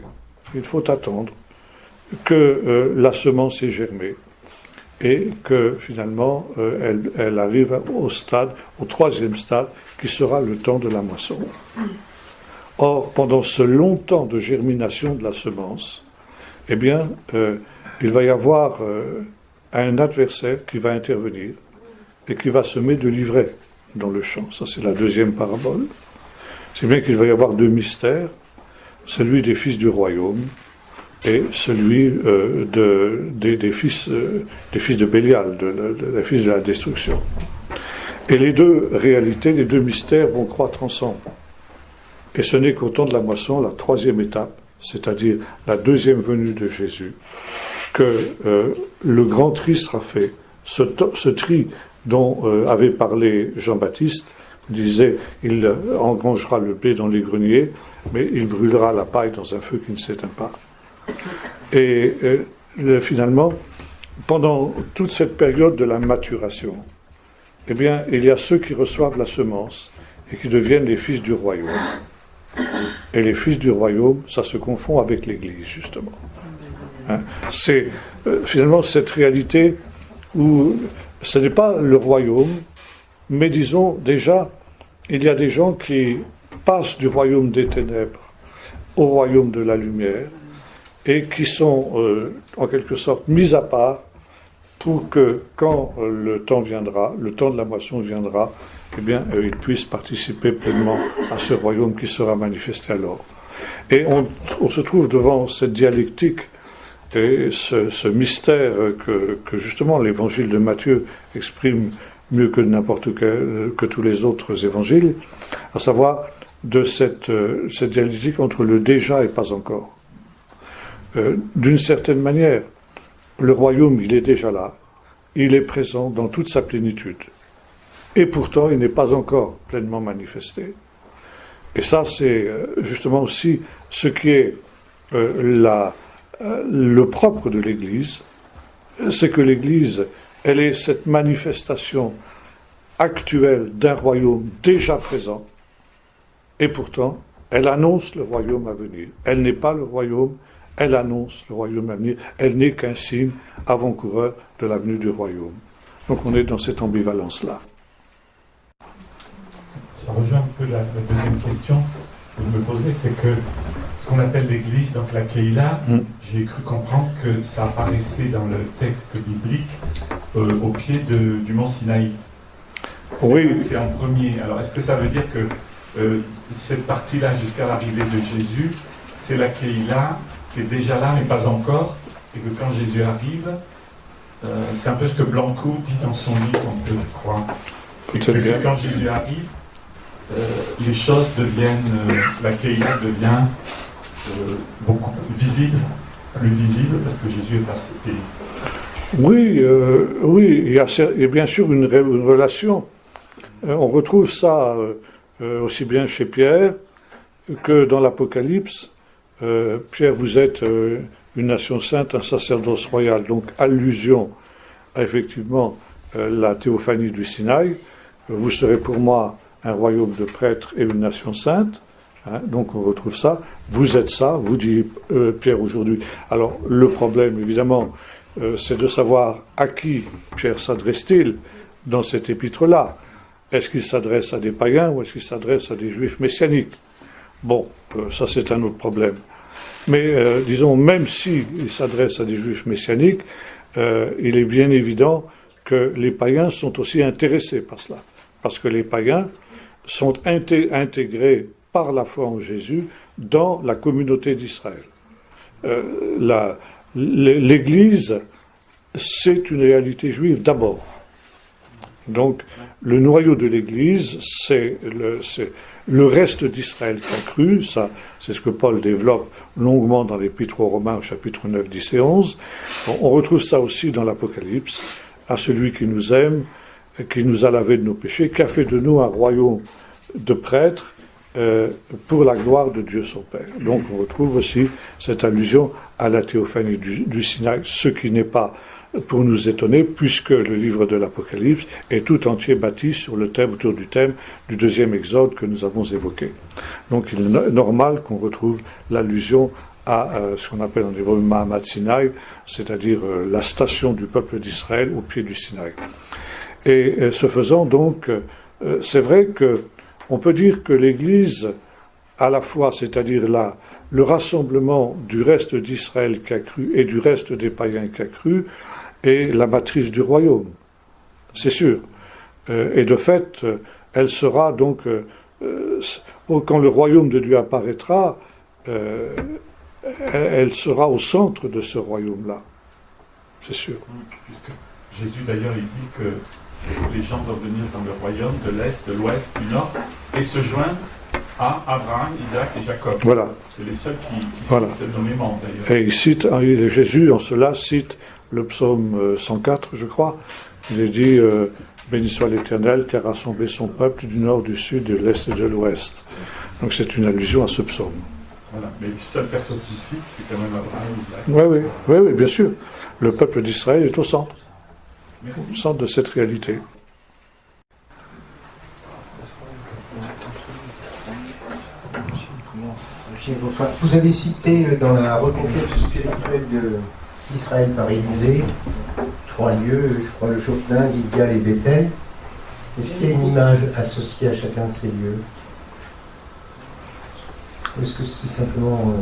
Il faut attendre que la semence ait germé et que finalement elle arrive au troisième stade, qui sera le temps de la moisson. Or, pendant ce long temps de germination de la semence, eh bien, il va y avoir un adversaire qui va intervenir et qui va semer de l'ivraie dans le champ. Ça, c'est la deuxième parabole. C'est bien qu'il va y avoir deux mystères, celui des fils du royaume et celui des fils de Bélial, des fils de la destruction. Et les deux réalités, les deux mystères vont croître ensemble. Et ce n'est qu'au temps de la moisson, la troisième étape, c'est-à-dire la deuxième venue de Jésus, que le grand tri sera fait. Ce tri dont avait parlé Jean-Baptiste disait, il engrangera le blé dans les greniers, mais il brûlera la paille dans un feu qui ne s'éteint pas. Et finalement, pendant toute cette période de la maturation, eh bien, il y a ceux qui reçoivent la semence et qui deviennent les fils du royaume. Et les fils du royaume, ça se confond avec l'Église, justement. Hein? C'est finalement cette réalité où ce n'est pas le royaume, mais disons déjà, il y a des gens qui passent du royaume des ténèbres au royaume de la lumière et qui sont en quelque sorte mis à part pour que quand le temps viendra, le temps de la moisson viendra, eh bien, ils puissent participer pleinement à ce royaume qui sera manifesté alors. Et on se trouve devant cette dialectique et ce mystère que justement l'évangile de Matthieu exprime mieux que n'importe quel, que tous les autres évangiles, à savoir de cette dialectique entre le déjà et pas encore. D'une certaine manière, le royaume, il est déjà là, il est présent dans toute sa plénitude. Et pourtant, il n'est pas encore pleinement manifesté. Et ça, c'est justement aussi ce qui est le propre de l'Église, c'est que l'Église, elle est cette manifestation actuelle d'un royaume déjà présent, et pourtant, elle annonce le royaume à venir. Elle n'est pas le royaume, elle annonce le royaume à venir. Elle n'est qu'un signe avant-coureur de la venue du royaume. Donc on est dans cette ambivalence-là. Ça rejoint un peu la deuxième question que vous me posez, c'est que ce qu'on appelle l'Église, donc la Keïla, j'ai cru comprendre que ça apparaissait dans le texte biblique au pied du mont Sinaï. Oui. C'est en premier. Alors est-ce que ça veut dire que cette partie-là, jusqu'à l'arrivée de Jésus, c'est la Keïla qui est déjà là, mais pas encore, et que quand Jésus arrive, c'est un peu ce que Blanco dit dans son livre, on peut le croire. Et que quand Jésus arrive, les choses deviennent, la Keïla devient beaucoup visible, plus visible, parce que Jésus est passé. Oui, il y a bien sûr une relation. On retrouve ça aussi bien chez Pierre que dans l'Apocalypse. Pierre, vous êtes une nation sainte, un sacerdoce royal, donc allusion à effectivement la théophanie du Sinaï. Vous serez pour moi un royaume de prêtres et une nation sainte. Hein, donc on retrouve ça. Vous êtes ça, vous dit Pierre aujourd'hui. Alors le problème, évidemment, c'est de savoir à qui Pierre s'adresse-t-il dans cet épître-là. Est-ce qu'il s'adresse à des païens ou est-ce qu'il s'adresse à des juifs messianiques? Bon, ça c'est un autre problème. Mais disons, même s'il s'adresse à des juifs messianiques, il est bien évident que les païens sont aussi intéressés par cela. Parce que les païens sont intégrés par la foi en Jésus dans la communauté d'Israël. L'Église, c'est une réalité juive d'abord. Donc, le noyau de l'Église, c'est le reste d'Israël qui a cru. Ça, c'est ce que Paul développe longuement dans l'Épître aux Romains, au chapitre 9, 10 et 11. On retrouve ça aussi dans l'Apocalypse, à celui qui nous aime, qui nous a lavé de nos péchés, qui a fait de nous un royaume de prêtres pour la gloire de Dieu son Père. Donc, on retrouve aussi cette allusion à la théophanie du Sinaï, ce qui n'est pas pour nous étonner, puisque le livre de l'Apocalypse est tout entier bâti sur le thème, autour du thème du deuxième exode que nous avons évoqué. Donc il est normal qu'on retrouve l'allusion à ce qu'on appelle en hébreu Mahamad Sinaï, c'est-à-dire la station du peuple d'Israël au pied du Sinaï. Et ce faisant donc, c'est vrai que on peut dire que l'Église, à la fois, c'est-à-dire le rassemblement du reste d'Israël qui a cru et du reste des païens qui a cru, est la matrice du royaume, c'est sûr. Et de fait, elle sera donc, quand le royaume de Dieu apparaîtra, elle sera au centre de ce royaume-là, c'est sûr. Puisque Jésus d'ailleurs il dit que les gens doivent venir dans le royaume de l'Est, de l'Ouest, du Nord, et se joindre à Abraham, Isaac et Jacob. Voilà. C'est les seuls qui voilà. citent nommément d'ailleurs. Et il cite, Jésus en cela cite le psaume 104, je crois. Il est dit béni soit l'Éternel qui a rassemblé son peuple du nord, du sud, de l'est et de l'ouest. Donc c'est une allusion à ce psaume. Voilà. Mais les seules personnes qui citent, c'est quand même Abraham, Isaac. Oui, bien sûr. Le peuple d'Israël est au centre. Merci. Au centre de cette réalité. Vous avez cité dans la reconquête spirituelle d'Israël par Élisée 3 lieux, je crois le Jourdain, Gilgal et Bethel. Est-ce qu'il y a une image associée à chacun de ces lieux? Ou est-ce que c'est simplement...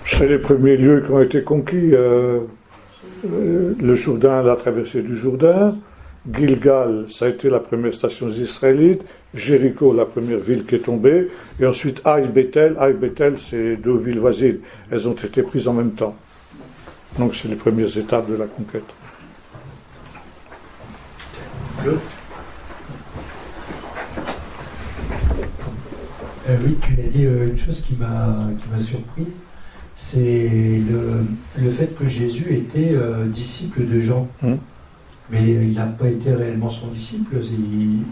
C'est les premiers lieux qui ont été conquis. Le Jourdain, la traversée du Jourdain. Gilgal, ça a été la première station israélite. Jéricho, la première ville qui est tombée. Et ensuite Aï Bethel, c'est 2 villes voisines. Elles ont été prises en même temps. Donc c'est les premières étapes de la conquête. Oui, tu as dit une chose qui m'a surprise, c'est le fait que Jésus était disciple de Jean. Mais il n'a pas été réellement son disciple.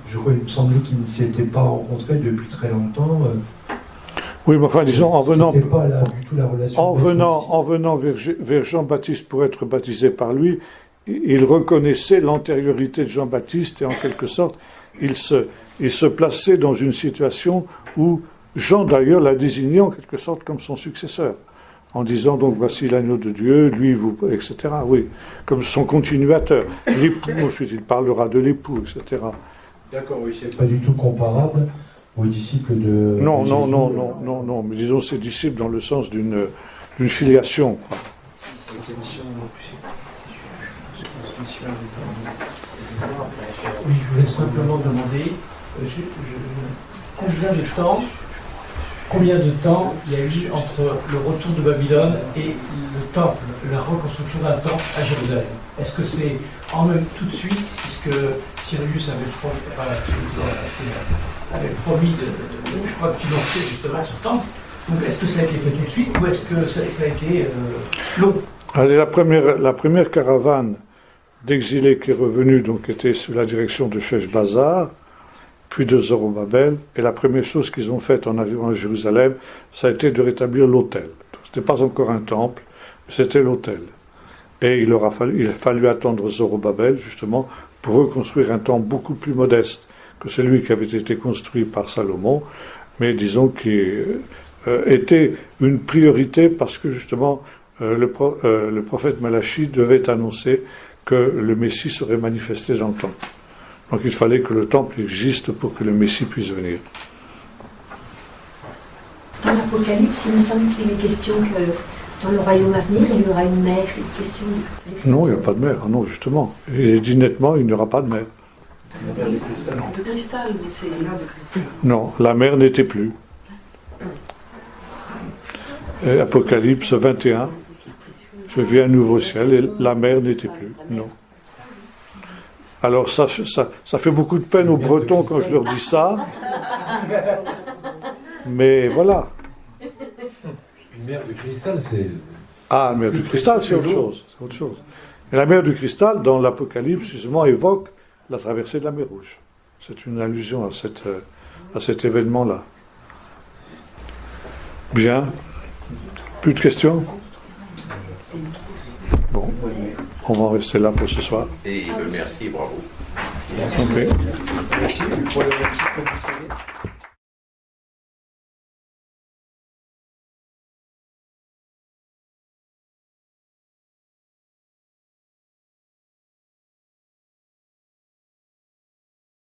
Je crois, il me semblait qu'ils ne s'étaient pas rencontrés depuis très longtemps. Oui, mais enfin, disons, en venant vers Jean-Baptiste pour être baptisé par lui, il reconnaissait l'antériorité de Jean-Baptiste et en quelque sorte, il se plaçait dans une situation où Jean d'ailleurs l'a désigné en quelque sorte comme son successeur, en disant donc voici l'agneau de Dieu, lui vous, etc. Oui, comme son continuateur. L'époux, ensuite il parlera de l'époux, etc. D'accord, oui, c'est pas du tout comparable aux disciples de. Non, mais disons ses disciples dans le sens d'une filiation. Quoi. Oui, je voulais simplement demander, combien de temps il y a eu entre le retour de Babylone et le temple, la reconstruction d'un temple à Jérusalem? Est-ce que c'est en même tout de suite, puisque Cyrus avait promis de financer justement ce temple? Donc est-ce que ça a été fait tout de suite ou est-ce que ça a été long? Allez, la première caravane d'exilés qui est revenue donc était sous la direction de Sheshbazzar, puis de Zorobabel, et la première chose qu'ils ont faite en arrivant à Jérusalem, ça a été de rétablir l'autel. Ce n'était pas encore un temple, c'était l'autel. Et il a fallu attendre Zorobabel, justement, pour reconstruire un temple beaucoup plus modeste que celui qui avait été construit par Salomon, mais disons qui était une priorité parce que, justement, le prophète Malachi devait annoncer que le Messie serait manifesté dans le temple. Donc il fallait que le temple existe pour que le Messie puisse venir. Dans l'Apocalypse, il me semble qu'il est question que dans le royaume à venir, il y aura une mer. Non, il n'y a pas de mer. Ah non, justement. Il est dit nettement, il n'y aura pas de mer. La mer de cristal, mais c'est la mer de cristal. Non, la mer n'était plus. Apocalypse 21. Je vis un nouveau ciel et la mer n'était plus. Non. Alors ça fait beaucoup de peine aux Bretons quand je leur dis ça. Mais voilà. Une mer de cristal, c'est... Ah, la mer du cristal, c'est autre chose. C'est autre chose. Mais la mer du cristal, dans l'Apocalypse, justement, évoque la traversée de la mer Rouge. C'est une allusion à cet événement-là. Bien. Plus de questions? Bon, on va en rester là pour ce soir. Et merci, bravo. Ok. Merci pour le merci que vous savez.